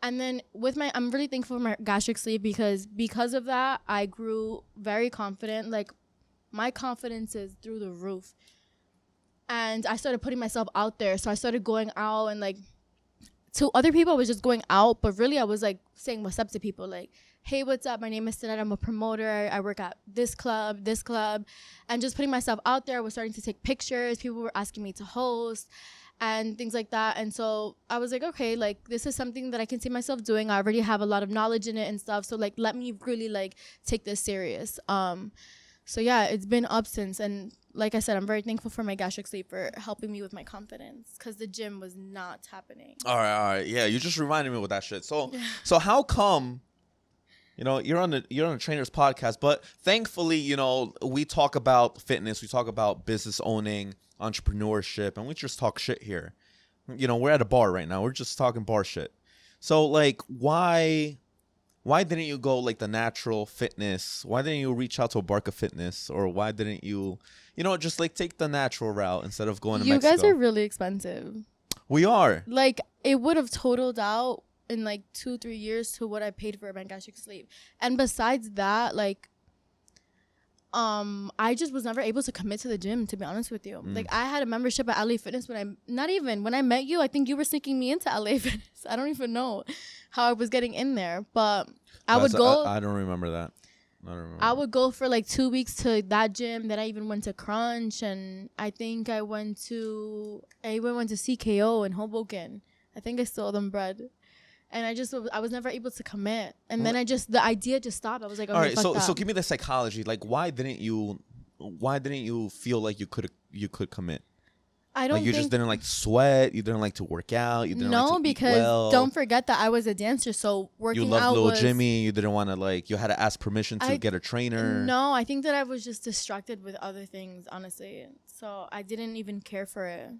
And then I'm really thankful for my gastric sleeve because of that, I grew very confident. Like, my confidence is through the roof. And I started putting myself out there. So I started going out and like to other people I was just going out, but really I was like saying what's up to people, like, hey, what's up, my name is Tanette, I'm a promoter, I work at this club, and just putting myself out there. I was starting to take pictures, people were asking me to host and things like that. And so I was like, okay, like this is something that I can see myself doing. I already have a lot of knowledge in it and stuff, so like let me really like take this serious. So yeah, it's been up since. And like I said, I'm very thankful for my gastric sleeve for helping me with my confidence, because the gym was not happening. All right. Yeah, you just reminded me with that shit. So how come, you know, you're on the Trainers podcast, but thankfully, you know, we talk about fitness, we talk about business owning, entrepreneurship, and we just talk shit here. You know, we're at a bar right now. We're just talking bar shit. So like, why didn't you go like the natural fitness? Why didn't you reach out to Abarca Fitness? Or why didn't you, you know, just like take the natural route instead of going to Mexico? You guys are really expensive. We are. Like, it would have totaled out in like 2-3 years to what I paid for my gastric sleeve. And besides that, like, I just was never able to commit to the gym, to be honest with you. Like, I had a membership at LA Fitness when I met you. I think you were sneaking me into LA Fitness. I don't even know how I was getting in there, but I would go. I don't remember that. I would go for like 2 weeks to that gym. Then I even went to Crunch, and I think I went to CKO in Hoboken. I think I stole them bread. And I was never able to commit. And then the idea just stopped. I was like, okay, all right, fuck that. so give me the psychology. Like, why didn't you feel like you could commit? I don't like you think, just didn't like to sweat, you didn't like to work out, you didn't like to because eat well. Don't forget that I was a dancer, so working out you loved little Jimmy, you didn't want to like, you had to ask permission to get a trainer. No, I think that I was just distracted with other things, honestly. So I didn't even care for it.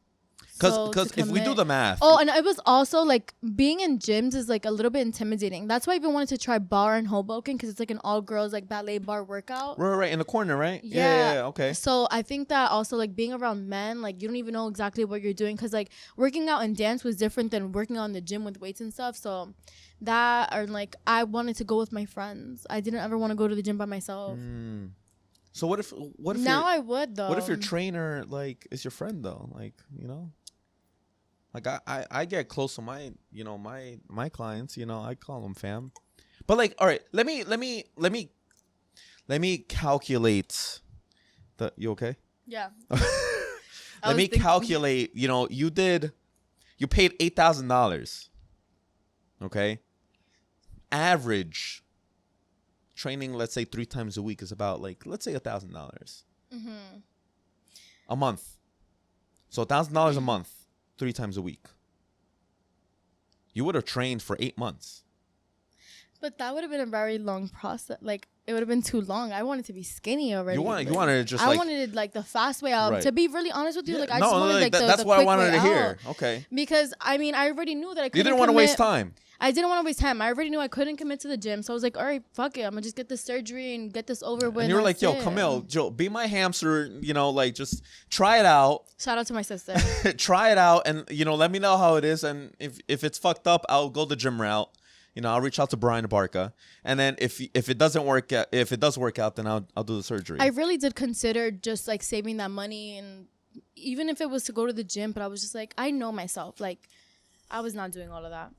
Because if we do the math. Oh, and it was also like being in gyms is like a little bit intimidating. That's why I even wanted to try bar in Hoboken, because it's like an all girls like ballet bar workout. Right in the corner, right? Yeah, okay. So I think that also like being around men, like you don't even know exactly what you're doing, because like working out and dance was different than working out in the gym with weights and stuff. So that, or like I wanted to go with my friends. I didn't ever want to go to the gym by myself. So what if now I would though? What if your trainer like is your friend though? Like, you know? Like I get close to my, you know, my clients, you know, I call them fam. But like, all right, let me calculate you okay? Yeah. Let me calculate, you know, you paid $8,000. Okay? Average training, let's say 3 times a week, is about like, let's say $1,000. A month. So $1,000 a month. 3 times a week. You would have trained for 8 months. But that would have been a very long process. Like, it would have been too long. I wanted to be skinny already. You wanted to just I wanted like the fast way out. Right. To be really honest with you, like I just wanted like that's the what quick I wanted way to hear. Out. Okay. Because I mean, I already knew that I couldn't. You didn't want to waste time. I didn't want to waste time. I already knew I couldn't commit to the gym, so I was like, all right, fuck it. I'm gonna just get this surgery and get this over with. And you were like, yo, Camille, Joe, be my hamster. You know, like just try it out. Shout out to my sister. Try it out, and you know, let me know how it is. And if it's fucked up, I'll go the gym route. You know, I'll reach out to Brian Abarca, and then if it doesn't work, if it does work out, then I'll do the surgery. I really did consider just like saving that money, and even if it was to go to the gym, but I was just like, I know myself, like I was not doing all of that.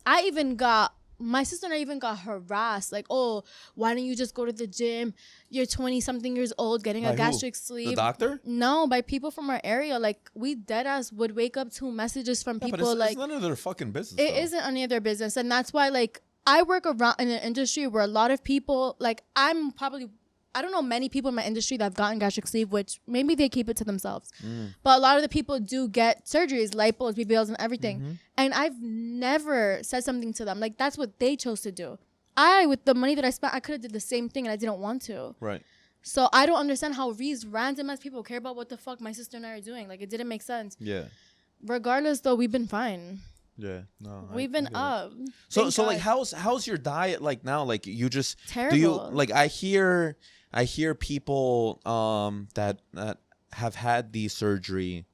My sister and I even got harassed, like, oh, why don't you just go to the gym? You're 20-something years old, getting a gastric sleeve. The doctor? No, by people from our area. Like, we deadass would wake up to messages from people. But like, it's none of their fucking business. It isn't any of their business, and that's why, like, I work around in an industry where a lot of people, like, I don't know many people in my industry that have gotten gastric sleeve, which maybe they keep it to themselves. But a lot of the people do get surgeries, lipos, BBLs, and everything. And I've never said something to them. Like, that's what they chose to do. With the money that I spent, I could have did the same thing, and I didn't want to. Right. So I don't understand how these random ass people care about what the fuck my sister and I are doing. Like, it didn't make sense. Yeah. Regardless, though, we've been fine. Yeah, no. We've been up. So like, how's your diet like now? Like, you just terrible. Do you like? I hear people that have had the surgery.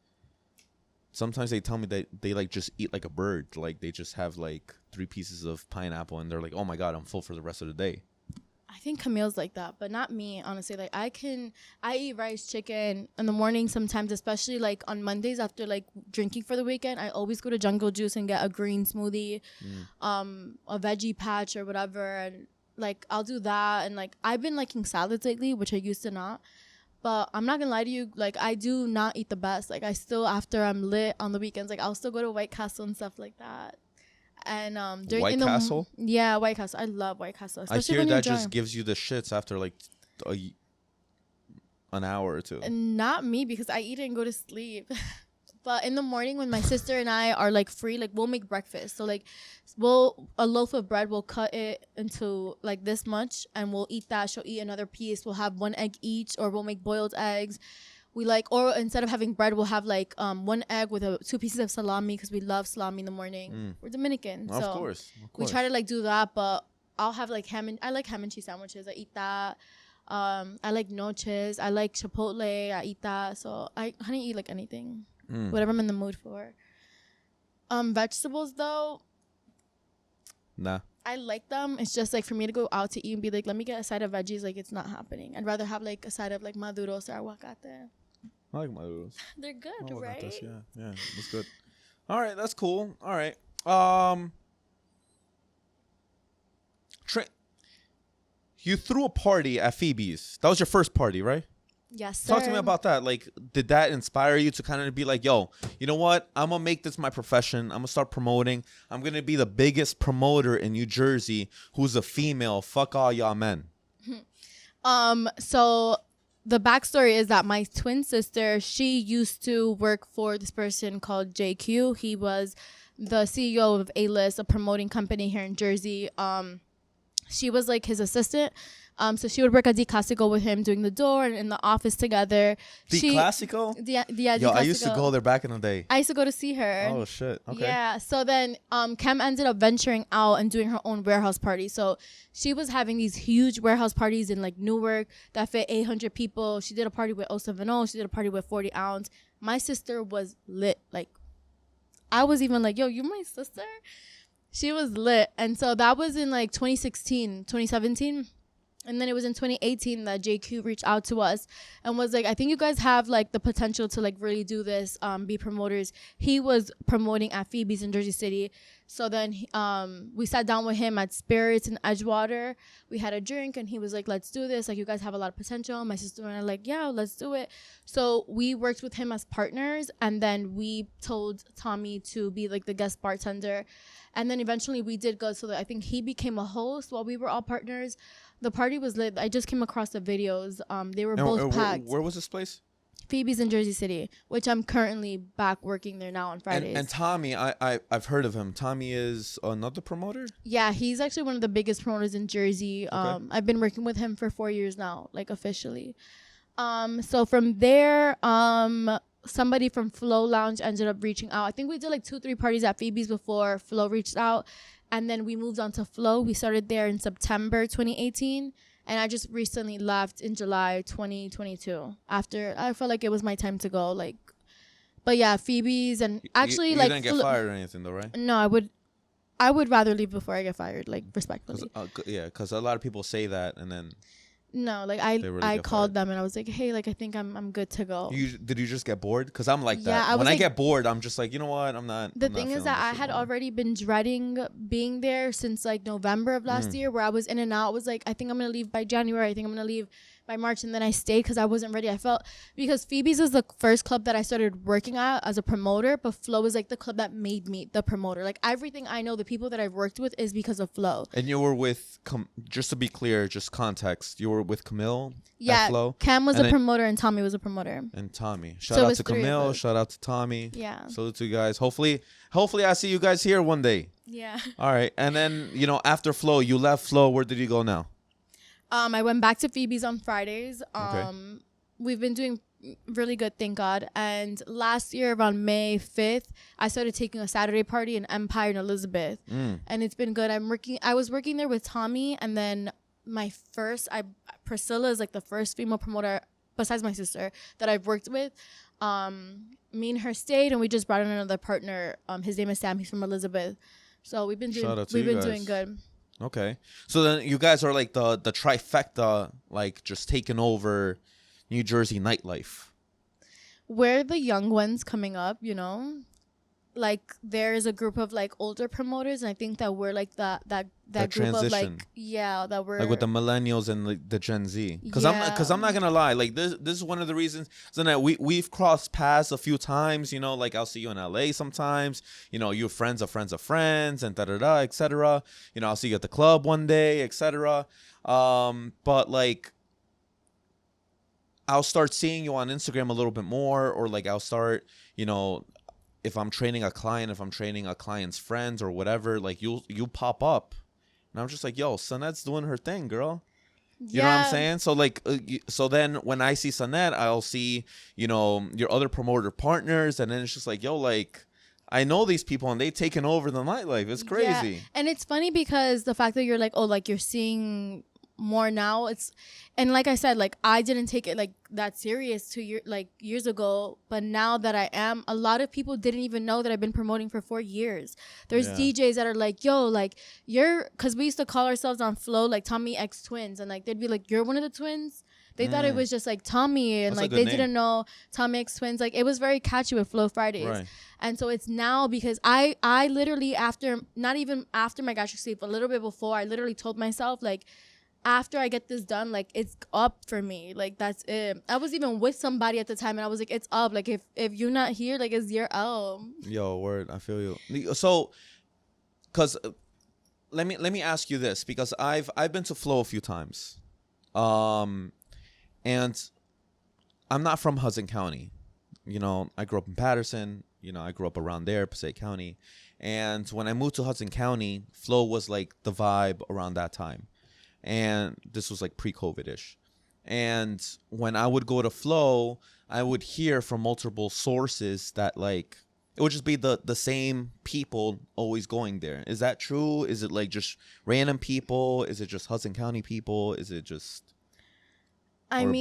Sometimes they tell me that they like just eat like a bird. Like they just have like 3 pieces of pineapple, and they're like, "Oh my god, I'm full for the rest of the day." I think Camille's like that, but not me, honestly. Like I eat rice, chicken in the morning sometimes, especially like on Mondays after like drinking for the weekend. I always go to Jungle Juice and get a green smoothie, a veggie patch or whatever, and like I'll do that. And like I've been liking salads lately, which I used to not. But I'm not gonna lie to you, like I do not eat the best. Like I still, after I'm lit on the weekends, like I'll still go to White Castle and stuff like that. And during White Castle? Yeah, White Castle. I love White Castle. I hear that just gives you the shits after like an hour or two. And not me, because I eat it and go to sleep. But in the morning when my sister and I are like free, like we'll make breakfast. So like a loaf of bread, we'll cut it into like this much and we'll eat that. She'll eat another piece. We'll have one egg each, or we'll make boiled eggs. We like, or instead of having bread, we'll have like one egg with 2 pieces of salami, because we love salami in the morning. We're Dominican, Of so course. we try to like do that. But I'll have like I like ham and cheese sandwiches. I eat that. I like noches. I like chipotle. I eat that. So I eat like anything, whatever I'm in the mood for. Vegetables though, nah. I like them. It's just like for me to go out to eat and be like, let me get a side of veggies. Like it's not happening. I'd rather have like a side of like maduros or aguacate. I like maduros. They're good, right? Yeah, that's good. All right, that's cool. All right. You threw a party at Phoebe's. That was your first party, right? Yes, sir. Talk to me about that. Like, did that inspire you to kind of be like, yo, you know what? I'm going to make this my profession. I'm going to start promoting. I'm going to be the biggest promoter in New Jersey who's a female. Fuck all y'all men. So the backstory is that my twin sister, she used to work for this person called JQ. He was the CEO of A-List, a promoting company here in Jersey. She was like his assistant. So she would work at D Classico with him, doing the door and in the office together. D Classico? Yeah, yo, I used to go there back in the day. I used to go to see her. Oh shit. Okay. Yeah. So then Kem ended up venturing out and doing her own warehouse party. So she was having these huge warehouse parties in like Newark that fit 800 people. She did a party with 070. She did a party with 40 ounce. My sister was lit. Like I was even like, yo, you're my sister? She was lit. And so that was in like 2017. And then it was in 2018 that JQ reached out to us and was like, I think you guys have like the potential to like really do this, be promoters. He was promoting at Phoebe's in Jersey City. So then we sat down with him at Spirits in Edgewater. We had a drink and he was like, let's do this. Like, you guys have a lot of potential. My sister and I like, yeah, let's do it. So we worked with him as partners. And then we told Tommy to be like the guest bartender. And then eventually we did go. So I think he became a host while we were all partners. The party was lit. I just came across the videos. They were both packed. Where was this place? Phoebe's in Jersey City, which I'm currently back working there now on Fridays. And Tommy, I've heard of him. Tommy is another promoter? Yeah, he's actually one of the biggest promoters in Jersey. Okay. I've been working with him for 4 years now, like officially. So from there, somebody from Flow Lounge ended up reaching out. I think we did like 2-3 parties at Phoebe's before Flow reached out. And then we moved on to Flow. We started there in September 2018. And I just recently left in July 2022. After I felt like it was my time to go. Like, but yeah, Phoebe's and actually you like didn't get fired or anything though, right? No, I would rather leave before I get fired, like respectfully. Because a lot of people say that and then. No, like I called them and I was like, hey, like I think I'm good to go. Did you just get bored? Because I'm like that. Yeah, when I get bored, I'm just like, you know what? I'm not. The thing is that I had already been dreading being there since like November of last year, where I was in and out. I was like, I think I'm gonna leave by January. I think I'm gonna leave by March, and then I stayed because I wasn't ready. I felt because Phoebe's is the first club that I started working at as a promoter, but Flow is like the club that made me the promoter. Like everything I know, the people that I've worked with is because of Flow. And you were with, just to be clear, just context, you were with Camille. Yeah, at Flow. Cam was a promoter and Tommy was a promoter. And Tommy, shout out to Camille, shout out to Tommy. Yeah, salute to you guys. Hopefully I see you guys here one day. Yeah. All right, and then after Flow, you left Flow. Where did you go now? I went back to Phoebe's on Fridays. Okay. We've been doing really good, thank God. And last year, around May 5th, I started taking a Saturday party in Empire and Elizabeth. And it's been good. I was working there with Tommy, and then Priscilla is like the first female promoter, besides my sister, that I've worked with. Me and her stayed, and we just brought in another partner. His name is Sam. He's from Elizabeth. So we've been doing good. Okay. So then you guys are like the trifecta, like just taking over New Jersey nightlife. We're the young ones coming up, you know. Like there is a group of like older promoters, and I think that we're like that group of transition. like, yeah, that we're Like with the millennials and the Gen Z, because yeah. I'm not gonna lie, like this is one of the reasons. So that we've crossed paths a few times, you know, like I'll see you in LA sometimes, you know, you're friends of friends of friends and da da da, etc. You know, I'll see you at the club one day, etc. But like I'll start seeing you on Instagram a little bit more, or like I'll start, you know, if I'm training a client, if I'm training a client's friends or whatever, like you'll pop up, and I'm just like, yo, Sanet's doing her thing, girl. You know what I'm Yeah. saying? So like, so then when I see Sanet, I'll see, you know, your other promoter partners, and then it's just like, yo, like, I know these people and they taken over the nightlife. It's crazy. Yeah. And it's funny because the fact that you're like, oh, like you're seeing more now, it's, and like I said, like I didn't take it like that serious years ago, but now that I am, a lot of people didn't even know that I've been promoting for 4 years. There's Yeah. DJs that are like, yo, like you're, because we used to call ourselves on Flow like Tommy X Twins, and like they'd be like, you're one of the twins. They thought it was just like Tommy, and That's a like good they name. didn't know Tommy X Twins. Like it was very catchy with Flow Fridays. Right. And so it's now because I literally, after, not even after my gastric sleeve, a little bit before, I literally told myself like, after I get this done, like it's up for me. Like that's it. I was even with somebody at the time, and I was like, it's up. Like if you're not here, like it's your up. Yo, word, I feel you. So, cause let me ask you this, because I've been to Flow a few times, and I'm not from Hudson County. You know, I grew up in Patterson. You know, I grew up around there, Passaic County, and when I moved to Hudson County, Flow was like the vibe around that time, and this was like pre-COVID-ish. And when I would go to Flow, I would hear from multiple sources that like it would just be the same people always going there. Is that true? Is it like just random people? Is it just Hudson County people? Is it just I or mean,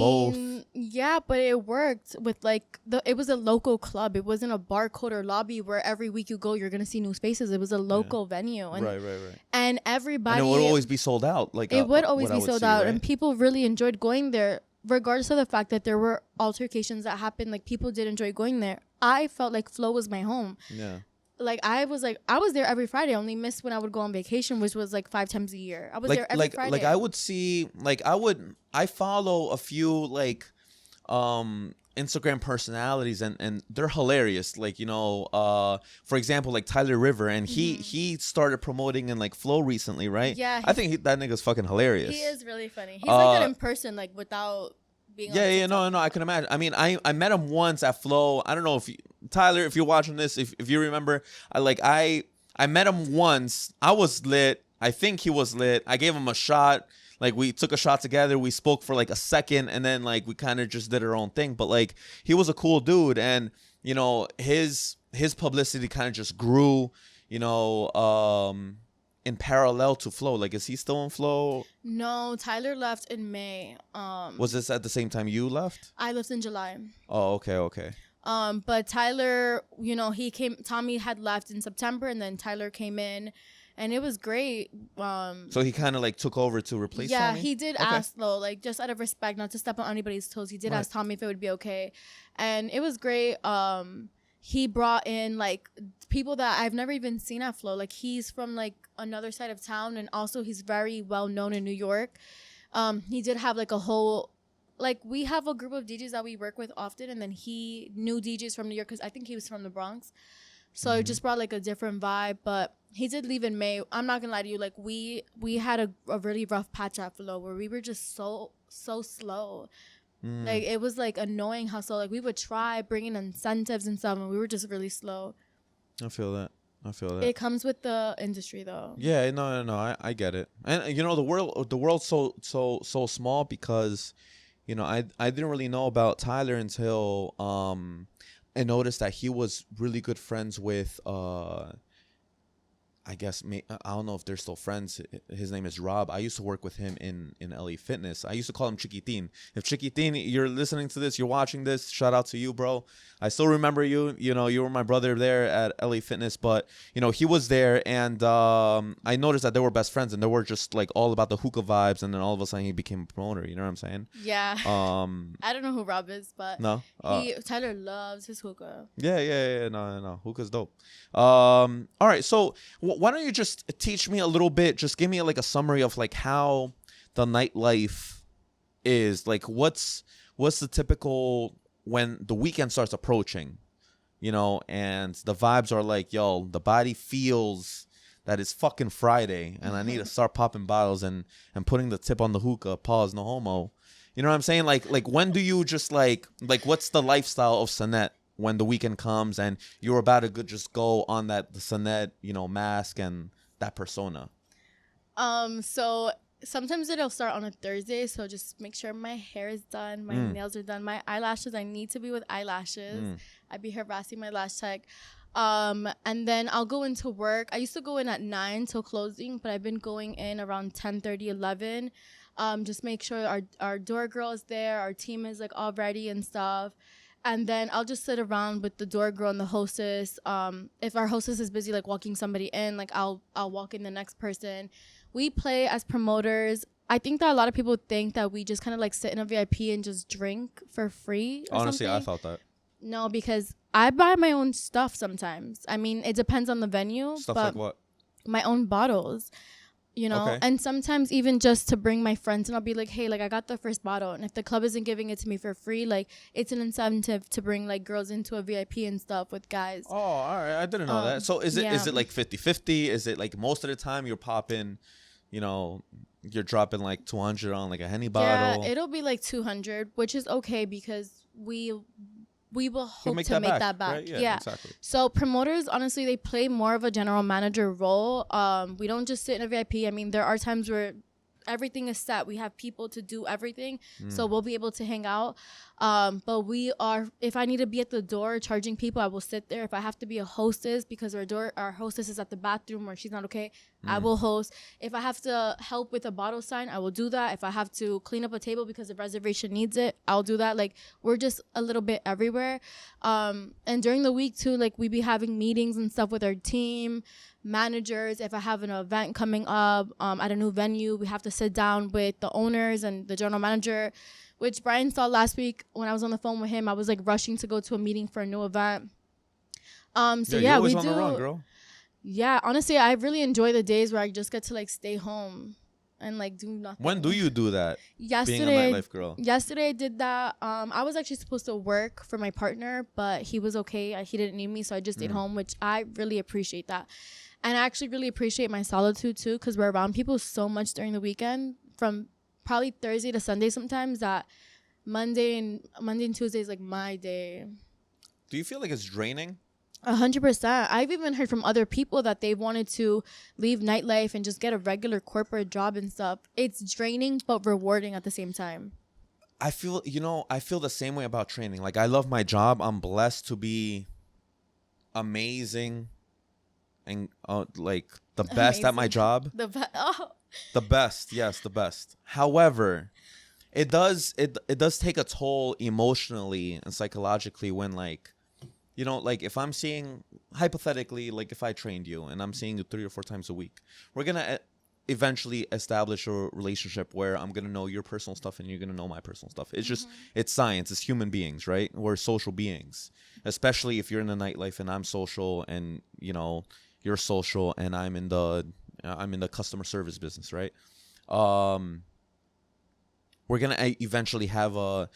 both? yeah, but it worked with like it was a local club. It wasn't a barcode or lobby where every week you go, you're gonna see new spaces. It was a local venue, and Right, right, right. and And everybody, it would always be sold out. Like it would always what I be would sold see, out, right? and people really enjoyed going there, regardless of the fact that there were altercations that happened. Like people did enjoy going there. I felt like Flow was my home. Yeah. Like I was there every Friday. I only missed when I would go on vacation, which was like 5 times a year. I was there every Friday. Like I would see, like I follow a few like Instagram personalities, and they're hilarious. Like, you know, for example, like Tyler River, and he started promoting in like Flow recently, right? Yeah, I think that nigga's fucking hilarious. He is really funny. He's like that in person, like without being on Yeah, TikTok. no, I can imagine. I mean, I met him once at Flow. I don't know if Tyler, if you're watching this, if you remember, I met him once. I was lit. I think he was lit. I gave him a shot. Like we took a shot together. We spoke for like a second, and then like we kind of just did our own thing. But like he was a cool dude, and you know his publicity kind of just grew. You know, in parallel to Flow. Like, is he still in Flow? No, Tyler left in May. Was this at the same time you left? I left in July. Oh, okay. But Tyler, you know, Tommy had left in September, and then Tyler came in, and it was great. So he kind of like took over to replace yeah, Tommy? he did ask though, like just out of respect, not to step on anybody's toes. He did ask Tommy if it would be okay, and it was great. He brought in like people that I've never even seen at Flow. Like he's from like another side of town, and also he's very well known in New York. He did have like a whole, like we have a group of DJs that we work with often, and then he knew DJs from New York because I think he was from the Bronx. So it just brought like a different vibe. But he did leave in May. I'm not gonna lie to you, like we had a really rough patch at Flow where we were just so slow. Like it was like annoying how slow. Like we would try bringing incentives and stuff, and we were just really slow. I feel that. It comes with the industry though. Yeah, no. I get it. And you know, the world's so small, because you know, I didn't really know about Tyler until I noticed that he was really good friends with I guess I don't know if they're still friends. His name is Rob. I used to work with him in LA Fitness. I used to call him Chiquitin. If Chiquitin, you're listening to this, you're watching this, shout out to you, bro. I still remember you. You know, you were my brother there at LA Fitness, but you know, he was there, and I noticed that they were best friends, and they were just like all about the hookah vibes, and then all of a sudden he became a promoter. You know what I'm saying? Yeah. I don't know who Rob is, but No. Tyler loves his hookah. Yeah. No. Hookah's dope. All right. So why don't you just teach me a little bit? Just give me like a summary of like how the nightlife is. Like, what's the typical when the weekend starts approaching, you know, and the vibes are like, yo, the body feels that it's fucking Friday, and I need to start popping bottles and putting the tip on the hookah. Pause, no homo. You know what I'm saying? Like when do you just like what's the lifestyle of Sanette when the weekend comes and you're about to just go on the Sanette, you know, mask and that persona? So sometimes it'll start on a Thursday, so just make sure my hair is done, my nails are done, my eyelashes, I need to be with eyelashes. I'd be harassing my lash tech. And then I'll go into work. I used to go in at 9 till closing, but I've been going in around 10:30, 11. Just make sure our door girl is there, our team is like all ready and stuff. And then I'll just sit around with the door girl and the hostess. If our hostess is busy like walking somebody in, like I'll walk in the next person. We play as promoters. I think that a lot of people think that we just kind of like sit in a VIP and just drink for free or Honestly, something. I thought that. No, because I buy my own stuff sometimes. I mean, it depends on the venue. Stuff but like what? My own bottles. You know, Okay. and sometimes even just to bring my friends, and I'll be like, hey, like I got the first bottle, and if the club isn't giving it to me for free, like it's an incentive to bring like girls into a VIP and stuff with guys. Oh, all right. I didn't know that. So is it yeah. like 50-50? Is it like most of the time you're popping, you know, you're dropping like 200 on like a Henny bottle? Yeah, it'll be like 200, which is okay because we will hope make to make that back. Right? Yeah, exactly. So promoters, honestly, they play more of a general manager role. We don't just sit in a VIP. I mean, there are times where everything is set. We have people to do everything. So we'll be able to hang out. But if I need to be at the door charging people, I will sit there. If I have to be a hostess because our hostess is at the bathroom or she's not okay, I will host. If I have to help with a bottle sign, I will do that. If I have to clean up a table because the reservation needs it, I'll do that. Like, we're just a little bit everywhere. And during the week too, like we be having meetings and stuff with our team, managers. If I have an event coming up at a new venue, we have to sit down with the owners and the general manager, which Brian saw last week when I was on the phone with him. I was like rushing to go to a meeting for a new event. You're always on the run, girl. Yeah, honestly, I really enjoy the days where I just get to like stay home and like do nothing. When do you do that? Yesterday, being a nightlife girl. Yesterday I did that. I was actually supposed to work for my partner, but he was okay. He didn't need me, so I just stayed home, which I really appreciate that. And I actually really appreciate my solitude too, because we're around people so much during the weekend, from probably Thursday to Sunday sometimes, that Monday and Tuesday is like my day. Do you feel like it's draining? 100%. I've even heard from other people that they wanted to leave nightlife and just get a regular corporate job and stuff. It's draining but rewarding at the same time. I feel the same way about training. Like, I love my job. I'm blessed to be amazing and like the best at my job. The best. Yes, the best. However, it does take a toll emotionally and psychologically when, like, you know, like if I'm seeing, hypothetically, like if I trained you and I'm seeing you 3 or 4 times a week, we're going to eventually establish a relationship where I'm going to know your personal stuff and you're going to know my personal stuff. It's just, it's science. It's human beings, right? We're social beings, especially if you're in the nightlife and I'm social and, you know, you're social and I'm in the customer service business, right? We're going to eventually have a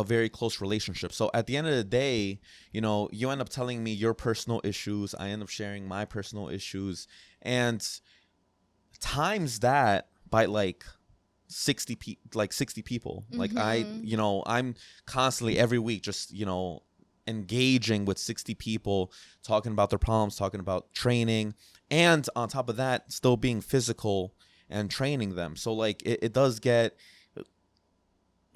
very close relationship. So at the end of the day, you know, you end up telling me your personal issues. I end up sharing my personal issues, and times that by like 60 people. Like I'm constantly every week just, you know, engaging with 60 people, talking about their problems, talking about training, and on top of that, still being physical and training them. So like it does get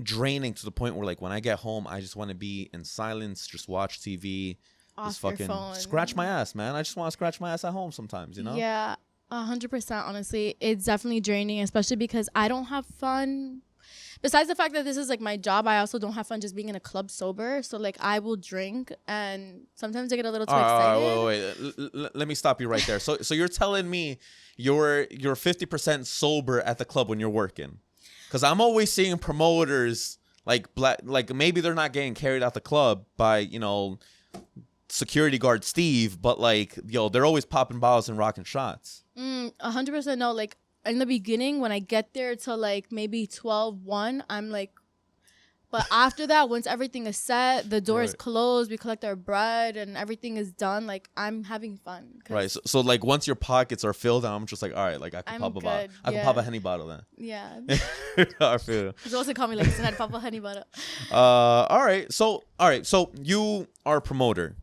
draining to the point where, like, when I get home, I just want to be in silence, just watch TV, off just your fucking phone. scratch my ass, man. I just want to scratch my ass at home sometimes, you know? Yeah, 100%. Honestly, it's definitely draining, especially because I don't have fun. Besides the fact that this is like my job, I also don't have fun just being in a club sober. So like I will drink, and sometimes I get a little too excited. Wait. Let me stop you right there. So you're telling me you're 50% sober at the club when you're working? Because I'm always seeing promoters like maybe they're not getting carried out the club by, you know, security guard Steve, but like, yo, they're always popping bottles and rocking shots. 100% no. Like in the beginning, when I get there to like maybe 12-1, I'm like, but after that, once everything is set, the door is closed, we collect our bread and everything is done, like I'm having fun. Right. So like once your pockets are filled, I'm just like, all right, like I can pop a bottle. I can pop a Henny bottle then. Yeah. I feel you. He's also call me like I pop a Honey bottle. All right. So you are a promoter.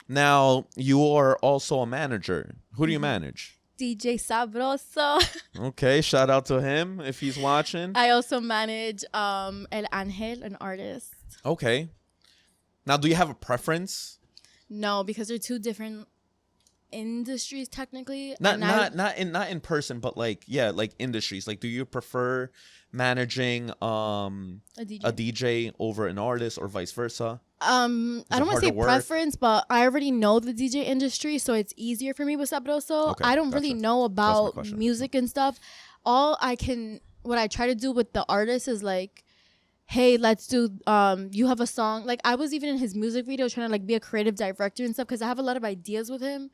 Now you are also a manager. Who do you manage? DJ Sabroso. Okay, shout out to him if he's watching. I also manage El Angel, an artist. Okay. Now, do you have a preference? No, because they're two different industries technically. Not in person, but like industries. Like, do you prefer managing a DJ over an artist or vice versa? I don't want to say preference, but I already know the DJ industry, so it's easier for me with Sabroso. Okay, I don't really know about music and stuff. What I try to do with the artist is like, hey, let's do, you have a song. Like I was even in his music video trying to like be a creative director and stuff, because I have a lot of ideas with him.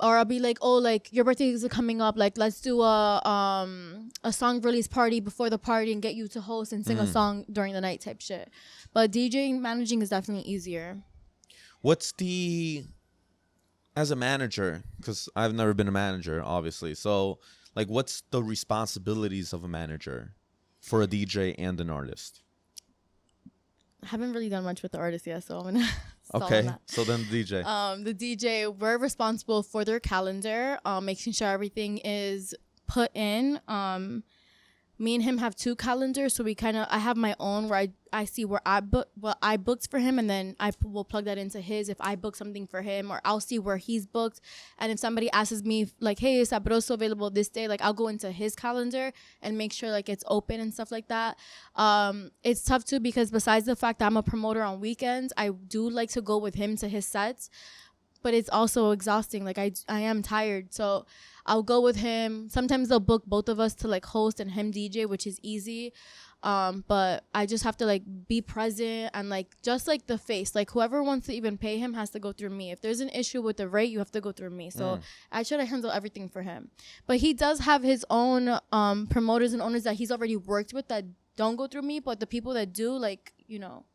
Or I'll be like, oh, like your birthday is coming up. Like let's do a song release party before the party and get you to host and sing a song during the night type shit. But DJing, managing is definitely easier. As a manager, because I've never been a manager, obviously. So like, what's the responsibilities of a manager for a DJ and an artist? I haven't really done much with the artist yet, so I'm gonna. Okay, so then the DJ. The DJ, we're responsible for their calendar, making sure everything is put in. Me and him have two calendars, so I have my own where I see where I booked for him, and then I will plug that into his if I book something for him, or I'll see where he's booked. And if somebody asks me like, hey, is Sabroso available this day? Like I'll go into his calendar and make sure like it's open and stuff like that. It's tough too, because besides the fact that I'm a promoter on weekends, I do like to go with him to his sets. But it's also exhausting. Like I am tired, so I'll go with him. Sometimes they'll book both of us to like host and him DJ, which is easy. But I just have to like be present and like just like the face. Like whoever wants to even pay him has to go through me. If there's an issue with the rate, you have to go through me. So I try to handle everything for him. But he does have his own promoters and owners that he's already worked with that don't go through me. But the people that do, like you know.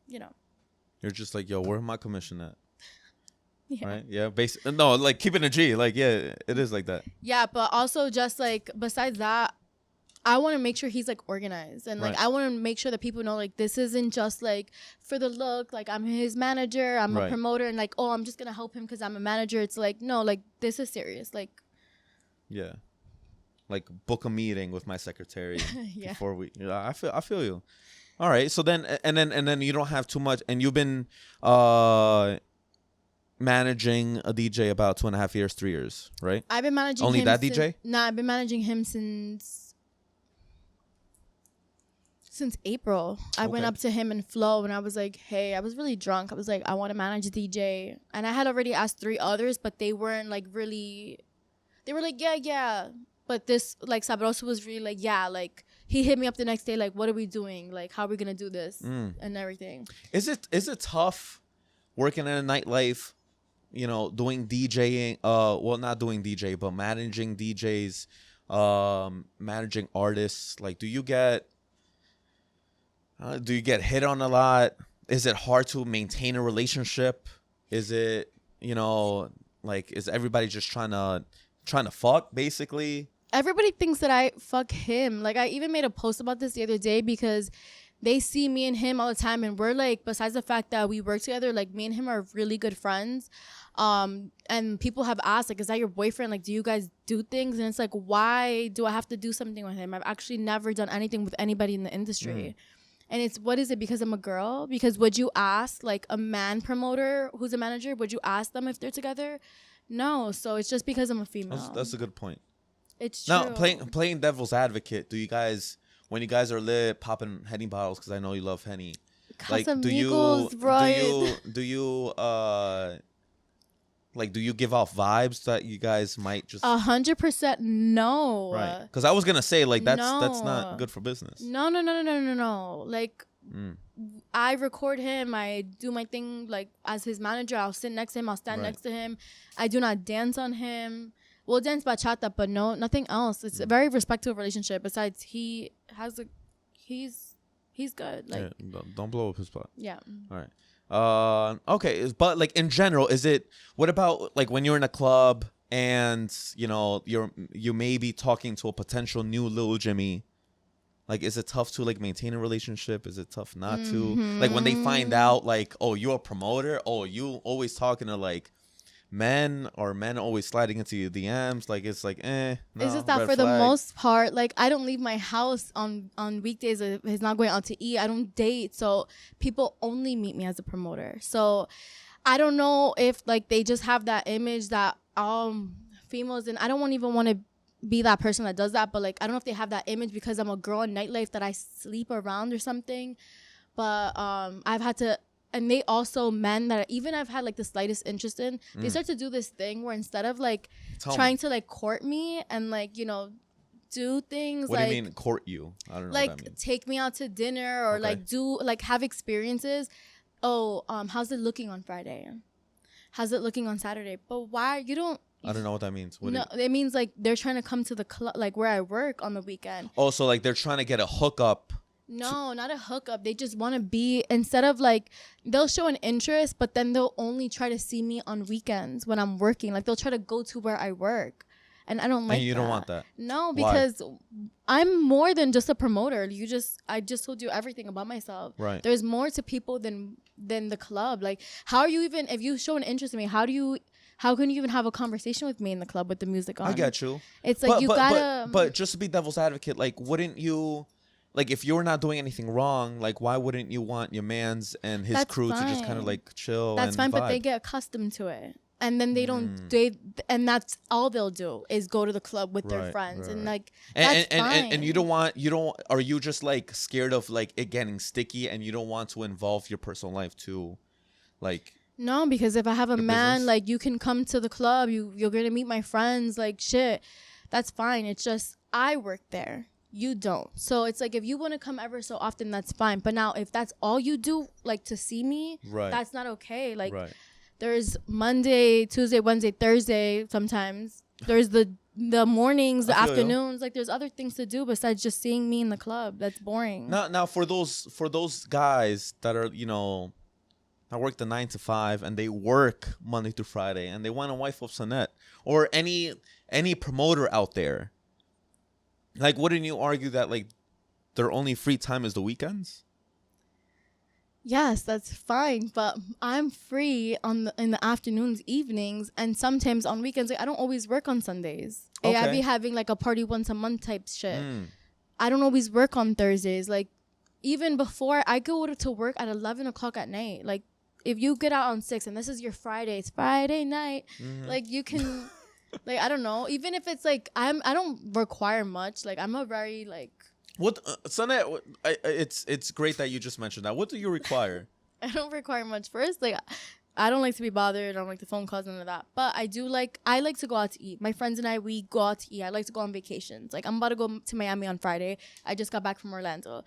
You're just like, yo, where's my commission at? Yeah. Right. Yeah. No, like keeping a G. Like, yeah, it is like that. Yeah, but also just like besides that, I want to make sure he's like organized, and like I want to make sure that people know like this isn't just like for the look. Like I'm his manager, I'm a promoter, and like I'm just gonna help him because I'm a manager. It's like no, like this is serious. Like yeah, like book a meeting with my secretary before we. I feel you. All right. So then you don't have too much, and you've been managing a DJ about 2.5 years, 3 years, right? I've been managing only him that DJ. Nah, I've been managing him since April. I went up to him and Flo, and I was like, hey, I was really drunk. I was like, I want to manage a DJ, and I had already asked 3 others, but they weren't like really. They were like, yeah. But this like Sabroso was really like, yeah, like he hit me up the next day, like, what are we doing? Like, how are we gonna do this and everything? Is it tough working in a nightlife? You know, doing DJing, not doing DJ, but managing DJs, managing artists. Like, do you get hit on a lot? Is it hard to maintain a relationship? Is it, like, is everybody just trying to fuck, basically? Everybody thinks that I fuck him. Like, I even made a post about this the other day because they see me and him all the time, and we're like, besides the fact that we work together, like me and him are really good friends. And people have asked, like, is that your boyfriend? Like, do you guys do things? And it's like, why do I have to do something with him? I've actually never done anything with anybody in the industry. And it's, what is it, because I'm a girl? Because would you ask like a man promoter who's a manager, would you ask them if they're together? No. So it's just because I'm a female. That's a good point. It's true. Now, playing devil's advocate, do you guys, when you guys are lit, popping Henny bottles, because I know you love Henny, like, do you like, do you give off vibes that you guys might just 100% no. Right? Because I was gonna say, like, that's not good for business. No. Like, I record him. I do my thing, like, as his manager. I'll sit next to him. I'll stand next to him. I do not dance on him. We'll dance bachata, but no, nothing else. It's a very respectful relationship. Besides, he's good. Like, yeah, don't blow up his spot. Yeah. All right. Okay, but like in general, what about like when you're in a club and you know you may be talking to a potential new Lil Jimmy? Like, is it tough to like maintain a relationship? Is it tough not to? Like when they find out, like, oh, you're a promoter. Oh, you always talking to like men, or men always sliding into your DMs. Like, it's like, no, it's just that for the most part, like, I don't leave my house on weekdays if he's not going out to eat. I don't date, so people only meet me as a promoter. So I don't know if like they just have that image that females, and I don't even want to be that person that does that, but like I don't know if they have that image because I'm a girl in nightlife that I sleep around or something. But I've had to. And they also, men that even I've had like the slightest interest in, they start to do this thing where instead of like trying to like court me and like, you know, do things what like, do you mean court you? I don't know like what that means. take me out to dinner or like do like have experiences. Oh, how's it looking on Friday? How's it looking on Saturday? But why you don't? I don't know what that means. It means like they're trying to come to the club, like where I work on the weekend. Oh, so like they're trying to get a hookup. No, not a hookup. They just want to be, instead of like, they'll show an interest, but then they'll only try to see me on weekends when I'm working. Like, they'll try to go to where I work. And I don't like that. And you don't want that? No, because I'm more than just a promoter. I just told you everything about myself. Right. There's more to people than the club. Like, how are you even, if you show an interest in me, how can you even have a conversation with me in the club with the music on? I get you. It's like, But just to be devil's advocate, like, wouldn't you... Like, if you're not doing anything wrong, like, why wouldn't you want your mans and his crew to just kind of, like, chill That's fine, vibe? but they get accustomed to it. And then they don't, and that's all they'll do is go to the club with their friends. And, like, that's fine. And are you just, like, scared of, like, it getting sticky and you don't want to involve your personal life too? Like... No, because if I have a man, business? like, you can come to the club, you're going to meet my friends, like, shit. That's fine. It's just, I work there. You don't. So it's like, if you want to come ever so often, that's fine. But now if that's all you do, like, to see me, that's not okay. Like, there's Monday, Tuesday, Wednesday, Thursday sometimes. There's the mornings, the afternoons. Like, there's other things to do besides just seeing me in the club. That's boring. Now for those guys that are, you know, I work the 9 to 5 and they work Monday through Friday and they want a wife of Sonette, or any promoter out there. Like, wouldn't you argue that, like, their only free time is the weekends? Yes, that's fine, but I'm free in the afternoons, evenings, and sometimes on weekends. Like, I don't always work on Sundays. Okay. I be having like a party once a month type shit. I don't always work on Thursdays. Like, even before, I go to work at 11 o'clock at night. Like, if you get out on 6 and this is your Friday, it's Friday night. Like, you can... Like, I don't know. Even if it's like I don't require much. Like, I'm a very like. What, Sonette? It's great that you just mentioned that. What do you require? I don't require much. First, like, I don't like to be bothered. I don't like the phone calls, none of that. But I like to go out to eat. My friends and we go out to eat. I like to go on vacations. Like, I'm about to go to Miami on Friday. I just got back from Orlando.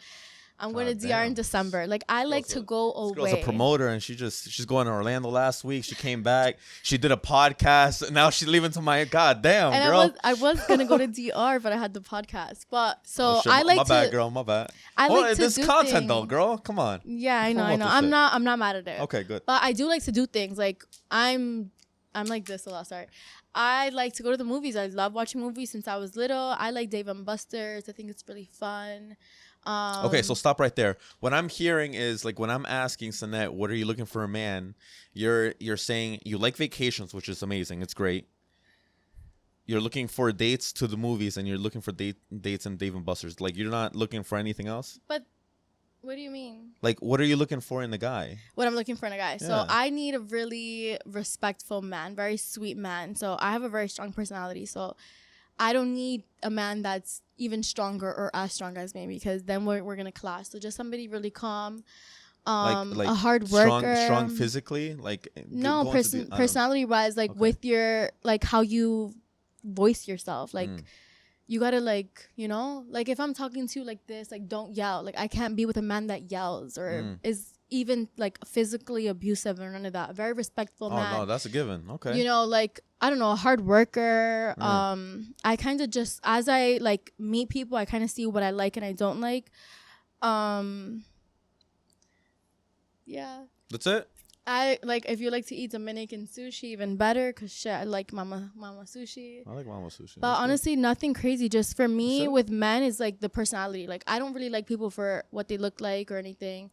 I'm going to DR in December. Like, I like to go away. This girl's a promoter, and she's going to Orlando last week. She came back. She did a podcast. And now she's leaving to my goddamn and girl. I was gonna go to DR, but I had the podcast. But so I my bad, girl. My bad. I like to this do content things. though, girl. Come on. Yeah, I know. I'm not mad at it. Okay, good. But I do like to do things. Like, I'm like this a lot. Sorry. I like to go to the movies. I love watching movies since I was little. I like Dave and Buster's. I think it's really fun. Okay, so stop right there. What I'm hearing is, like, when I'm asking Sonette, what are you looking for a man? You're saying you like vacations, which is amazing. It's great. You're looking for dates to the movies, and you're looking for dates in Dave and Buster's. Like, you're not looking for anything else? But What do you mean? Like, what are you looking for in a guy? What I'm looking for in a guy. Yeah. So I need a really respectful man, very sweet man. So I have a very strong personality. So I don't need a man that's even stronger or as strong as me, because then we're going to clash. So just somebody really calm, Like a hard worker. strong physically, like No, personality wise, like with your, like how you voice yourself. Like you gotta, like, you know, like if I'm talking to you like this, like don't yell. Like I can't be with a man that yells or is even like physically abusive or none of that. A very respectful man. Oh no, that's a given. Okay. You know, like, I don't know, a hard worker. I kind of just, as I like meet people, I kind of see what I like and I don't like. Yeah. That's it. I like, if you like to eat Dominican sushi, even better, because shit, I like mama sushi. I like mama sushi. But honestly, nothing crazy. Just for me, with men, is like the personality. Like I don't really like people for what they look like or anything.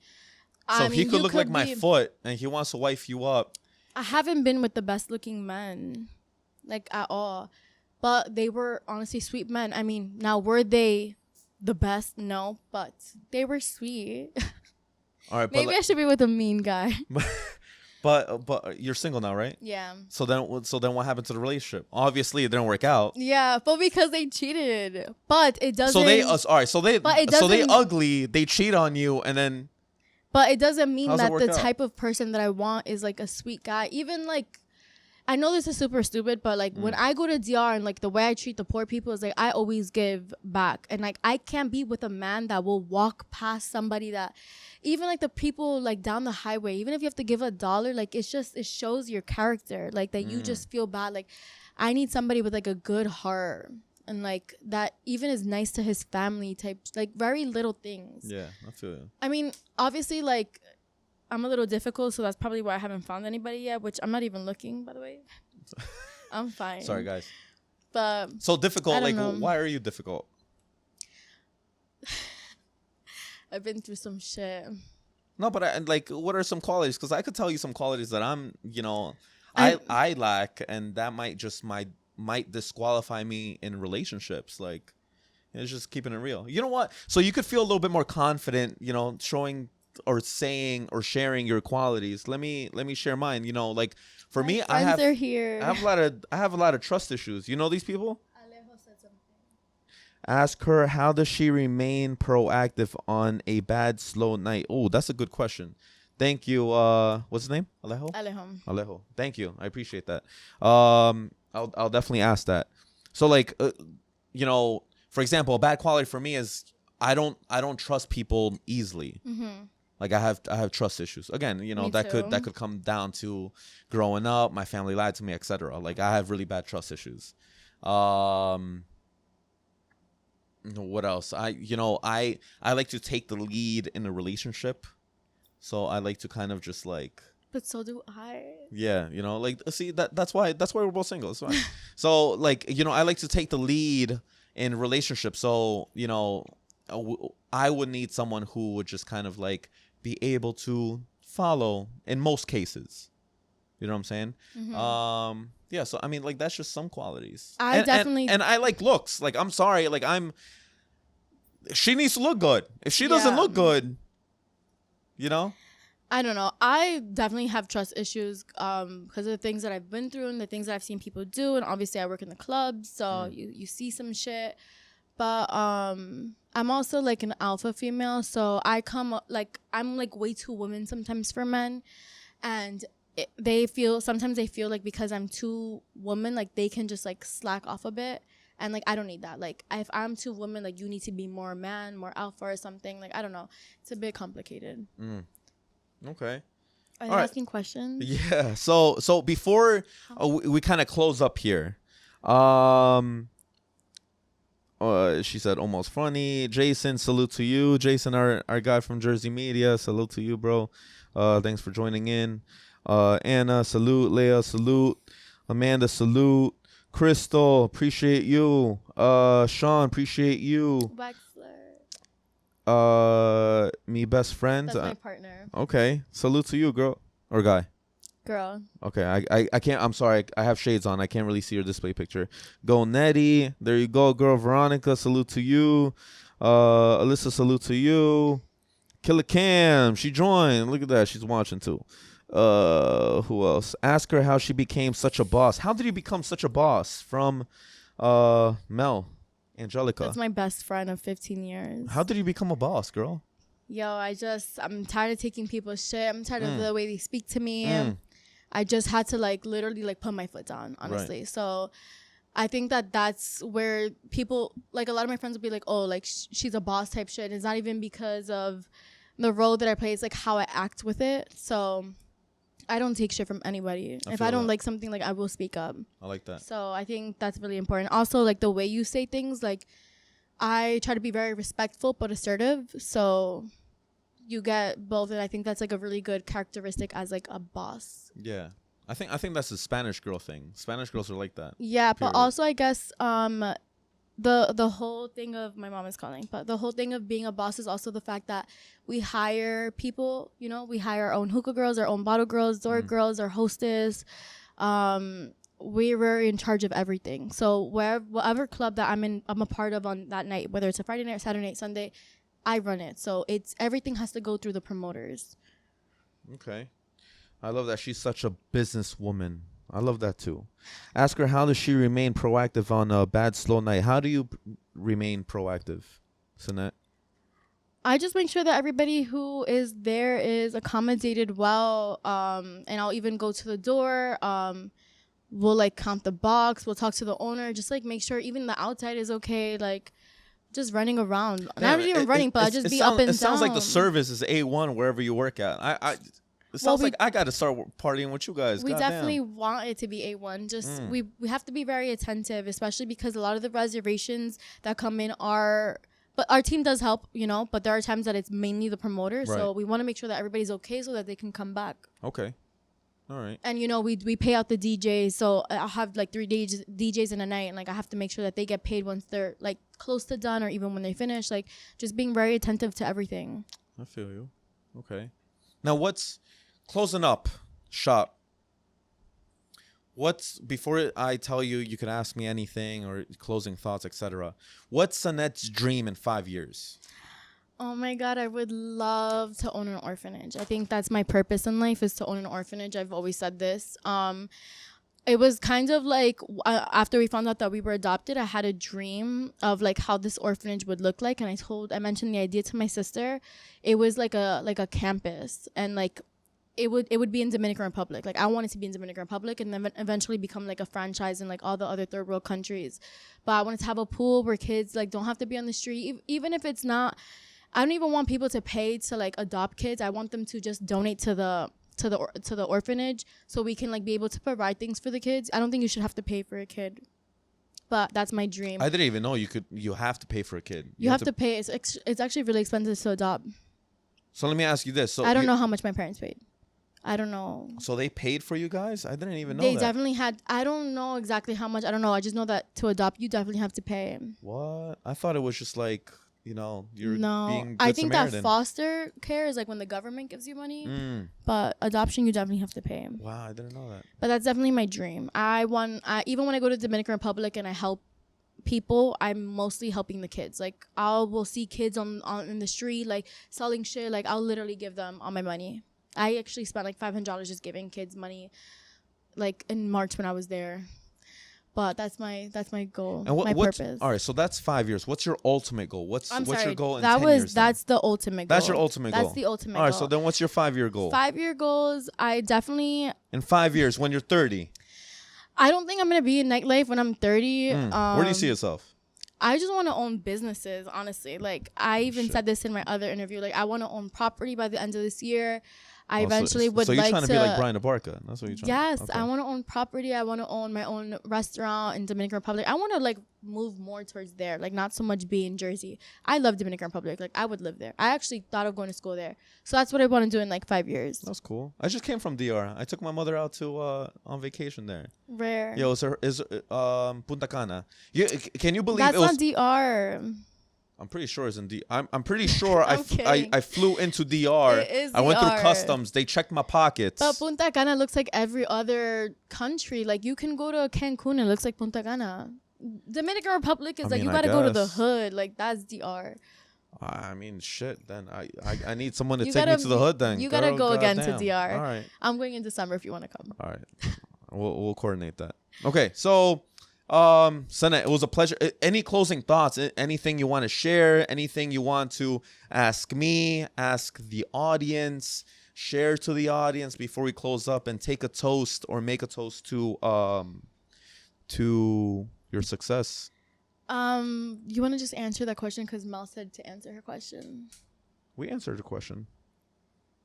So if he could look like my foot and he wants to wife you up. I haven't been with the best looking men, like at all. But they were honestly sweet men. I mean, now were they the best? No, but they were sweet. All right, maybe I should be with a mean guy. But you're single now, right? Yeah. So then what happened to the relationship? Obviously, it didn't work out. Yeah, but because they cheated. But it doesn't. So they all right. So they ugly. They cheat on you, and then. But it doesn't mean that the type of person that I want is like a sweet guy. Even like, I know this is super stupid, but like when I go to DR and like the way I treat the poor people is like I always give back. And like I can't be with a man that will walk past somebody that, even like the people like down the highway, even if you have to give $1, like it's just, it shows your character, like that you just feel bad. Like I need somebody with like a good heart. And like that even is nice to his family type, like very little things. Yeah, I feel you. I mean, obviously, like I'm a little difficult, so that's probably why I haven't found anybody yet, which I'm not even looking, by the way. I'm fine. Sorry, guys. But so difficult, like know. Why are you difficult? I've been through some shit. No, but like, what are some qualities? Because I could tell you some qualities that I'm, you know, I lack, and that might disqualify me in relationships. Like, it's just keeping it real. You know what? So you could feel a little bit more confident, you know, showing or saying or sharing your qualities. Let me share mine. You know, like for me, I have a lot of trust issues. You know these people? Alejo said something. Ask her, how does she remain proactive on a bad, slow night? Oh, that's a good question. Thank you. What's his name? Alejo. Thank you. I appreciate that. I'll definitely ask that. So like, you know, for example, a bad quality for me is I don't trust people easily. Mm-hmm. Like I have trust issues. Again, you know, that could come down to growing up, my family lied to me, etc. Like I have really bad trust issues. What else? I like to take the lead in a relationship. So I like to kind of just like. But so do I. Yeah, you know, like see that's why we're both single. It's fine. So like, you know, I like to take the lead in relationships. So, you know, I would need someone who would just kind of like be able to follow in most cases. You know what I'm saying? Mm-hmm. Yeah. So I mean, like that's just some qualities. And I like looks. Like I'm sorry. Like she needs to look good. If she doesn't look good, you know. I don't know. I definitely have trust issues because of the things that I've been through and the things that I've seen people do. And obviously I work in the club, so you see some shit. But I'm also like an alpha female, so I'm like way too woman sometimes for men. And sometimes they feel like because I'm too woman, like they can just like slack off a bit. And like I don't need that. Like if I'm too woman, like you need to be more man, more alpha or something. Like I don't know. It's a bit complicated. Okay. Are you asking questions? Yeah. So before we kind of close up here, she said almost funny. Jason, salute to you. Jason, our guy from Jersey Media, salute to you, bro. Thanks for joining in. Anna, salute. Leah, salute. Amanda, salute. Crystal, appreciate you. Sean, appreciate you. Me best friend. That's my partner. Okay. Salute to you, girl or guy. Girl. Okay. I can't. I'm sorry. I have shades on. I can't really see your display picture. Go Nettie. There you go, girl. Veronica. Salute to you. Alyssa. Salute to you. Killer Cam, she joined. Look at that. She's watching too. Who else? Ask her how she became such a boss. How did you become such a boss? From Mel, Angelica. That's my best friend of 15 years. How did you become a boss, girl? Yo, I'm tired of taking people's shit. I'm tired of the way they speak to me. I just had to like literally like put my foot down, honestly. Right. So I think that's where people, like a lot of my friends will be like, oh, like she's a boss type shit. It's not even because of the role that I play. It's like how I act with it. So I don't take shit from anybody. If I don't like something, like I will speak up. I like that. So I think that's really important. Also, like the way you say things, like I try to be very respectful but assertive. So you get both, and I think that's like a really good characteristic as like a boss. Yeah. I think that's a Spanish girl thing. Spanish girls are like that. Yeah, period. But also I guess the whole thing of, my mom is calling, but the whole thing of being a boss is also the fact that we hire people, you know, we hire our own hookah girls, our own bottle girls, door girls, our hostess. We were in charge of everything. So whatever club that I'm a part of on that night, whether it's a Friday night, Saturday night, Sunday, I run it. So everything has to go through the promoters. Okay. I love that. She's such a businesswoman. I love that too. Ask her, how does she remain proactive on a bad, slow night? How do you remain proactive, Sinette? I just make sure that everybody who is there is accommodated well. And I'll even go to the door. We'll like count the box. We'll talk to the owner. Just like make sure even the outside is okay. Like just running around. Damn, not even running, but I just be up and down. It sounds like the service is A1 wherever you work at. It sounds like I got to start partying with you guys. We definitely want it to be A1. Just we have to be very attentive, especially because a lot of the reservations that come in but our team does help, you know, but there are times that it's mainly the promoter. Right. So we want to make sure that everybody's okay so that they can come back. Okay. All right. And, you know, we pay out the DJs. So I'll have like 3 DJs in a night. And like I have to make sure that they get paid once they're like close to done or even when they finish. Like just being very attentive to everything. I feel you. Okay. Now closing up shop. Before I tell you, you can ask me anything or closing thoughts, etc. What's Sinette's dream in 5 years? Oh my God, I would love to own an orphanage. I think that's my purpose in life, is to own an orphanage. I've always said this. It was kind of like after we found out that we were adopted, I had a dream of like how this orphanage would look like, and I mentioned the idea to my sister. It was like a campus, and like it would be in Dominican Republic. Like I wanted to be in Dominican Republic and then eventually become like a franchise in like all the other third world countries. But I wanted to have a pool where kids like don't have to be on the street, even if it's not. I don't even want people to pay to like adopt kids. I want them to just donate to the orphanage so we can like be able to provide things for the kids. I don't think you should have to pay for a kid, but that's my dream. I didn't even know you have to pay for a kid. You have to pay. It's actually really expensive to adopt. So let me ask you this. So I don't know how much my parents paid. I don't know. So they paid for you guys? I didn't even know that. They definitely had. I don't know exactly how much. I don't know. I just know that to adopt, you definitely have to pay. What? I thought it was just like, you know, you're being good I think Samaritan. That foster care is like when the government gives you money. But adoption, you definitely have to pay. Wow, I didn't know that. But that's definitely my dream. Even when I go to Dominican Republic and I help people, I'm mostly helping the kids. Like we'll see kids in the street like selling shit. Like I'll literally give them all my money. I actually spent like $500 just giving kids money, like in March when I was there. But that's my goal. And my purpose. All right, so that's 5 years. What's your ultimate goal? What's your goal in 10 years? That's the ultimate goal. That's your ultimate goal. That's the ultimate goal. All right, so then what's your 5-year goal? 5-year goals, I definitely. In 5 years, when you're 30. I don't think I'm gonna be in nightlife when I'm 30. Where do you see yourself? I just want to own businesses, honestly. Like I even said this in my other interview. Like I want to own property by the end of this year. I eventually would like to. So you're trying to be like Brian Abarca. That's what you're trying. Yes, okay. I want to own property. I want to own my own restaurant in Dominican Republic. I want to like move more towards there, like not so much be in Jersey. I love Dominican Republic. Like I would live there. I actually thought of going to school there. So that's what I want to do in like 5 years. That's cool. I just came from DR. I took my mother out to on vacation there. Rare. Yo, is Punta Cana. Can you believe that's not DR? I'm pretty sure it's in DR. I'm pretty sure I flew into DR. It is I went through customs. They checked my pockets. But Punta Cana looks like every other country. Like you can go to Cancun and it looks like Punta Cana. Dominican Republic is you gotta go to the hood. Like that's DR. I mean, shit. Then I need someone to You take me gotta to the hood. Then You gotta go again to goddamn. DR. All right. I'm going in December if you want to come. All right. We'll coordinate that. Okay. So, Sana, it was a pleasure. Any closing thoughts? Anything you want to share? Anything you want to ask me? Ask the audience? Share to the audience before we close up and take a toast or make a toast to your success. You want to just answer that question because Mel said to answer her question. We answered the question.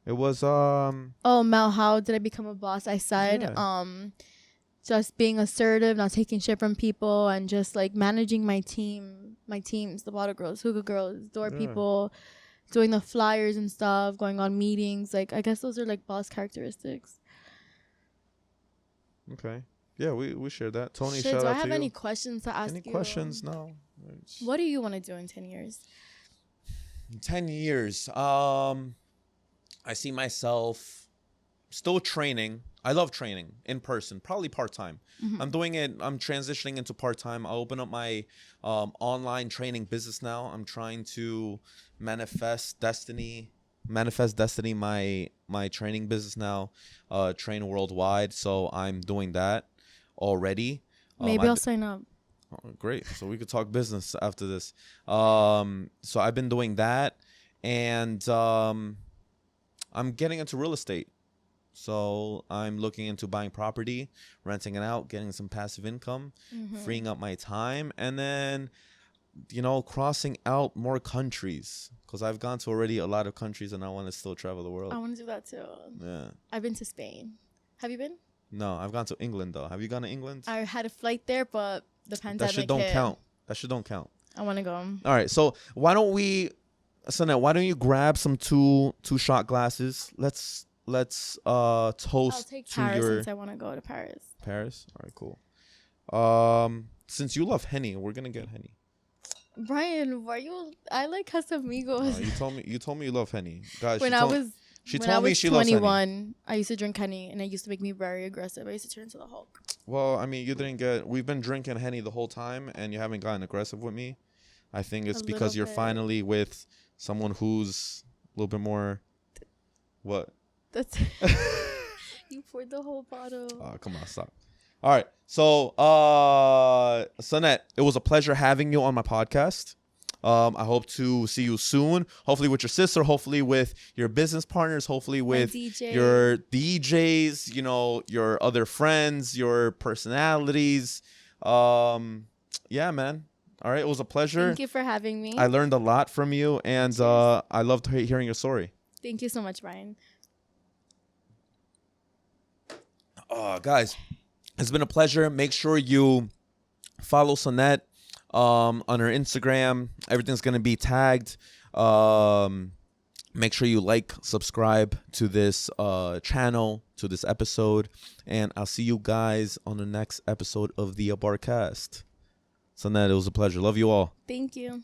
It was Oh, Mel, how did I become a boss? I said just being assertive, not taking shit from people, and just like managing my teams, the bottle girls, hookah girls, door people, doing the flyers and stuff, going on meetings. Like, I guess those are like boss characteristics. Okay. Yeah, we shared that. Tony, Shit, shout do out I to have you. any questions to ask you? Any questions? No. What do you want to do in 10 years? In 10 years, I see myself still training. I love training in person, probably part-time. Mm-hmm. I'm transitioning into part-time. I'll open up my online training business now. I'm trying to manifest destiny, my training business now, train worldwide. So I'm doing that already. Maybe I'll sign up. Oh, great. So we could talk business after this. So I've been doing that, and I'm getting into real estate. So I'm looking into buying property, renting it out, getting some passive income, freeing up my time, and then, crossing out more countries, because I've gone to already a lot of countries and I want to still travel the world. I want to do that too. Yeah. I've been to Spain. Have you been? No, I've gone to England though. Have you gone to England? I had a flight there, but the pandemic That shit don't count. That shit don't count. I want to go. All right, so why don't you grab some two shot glasses? Let's toast I'll take to Paris your since I want to go to Paris. Paris. All right, cool. Since you love Henny, we're gonna get Henny. Brian, I like Casamigos. You told me you love Henny, guys. When I was she told me she loves 21, Henny. I used to drink Henny, and it used to make me very aggressive. I used to turn into the Hulk. Well, I mean, we've been drinking Henny the whole time, and you haven't gotten aggressive with me. I think it's because you're finally with someone who's a little bit more. What? That's you poured the whole bottle. Come on, stop. All right. So, Sonette, it was a pleasure having you on my podcast. I hope to see you soon. Hopefully with your sister, hopefully with your business partners, hopefully with your DJs, your other friends, your personalities. Yeah, man. All right. It was a pleasure. Thank you for having me. I learned a lot from you, and I loved hearing your story. Thank you so much, Brian. Guys, it's been a pleasure. Make sure you follow Sonette on her Instagram. Everything's going to be tagged. Make sure you subscribe to this channel, to this episode. And I'll see you guys on the next episode of the Abarcast. Sonette, it was a pleasure. Love you all. Thank you.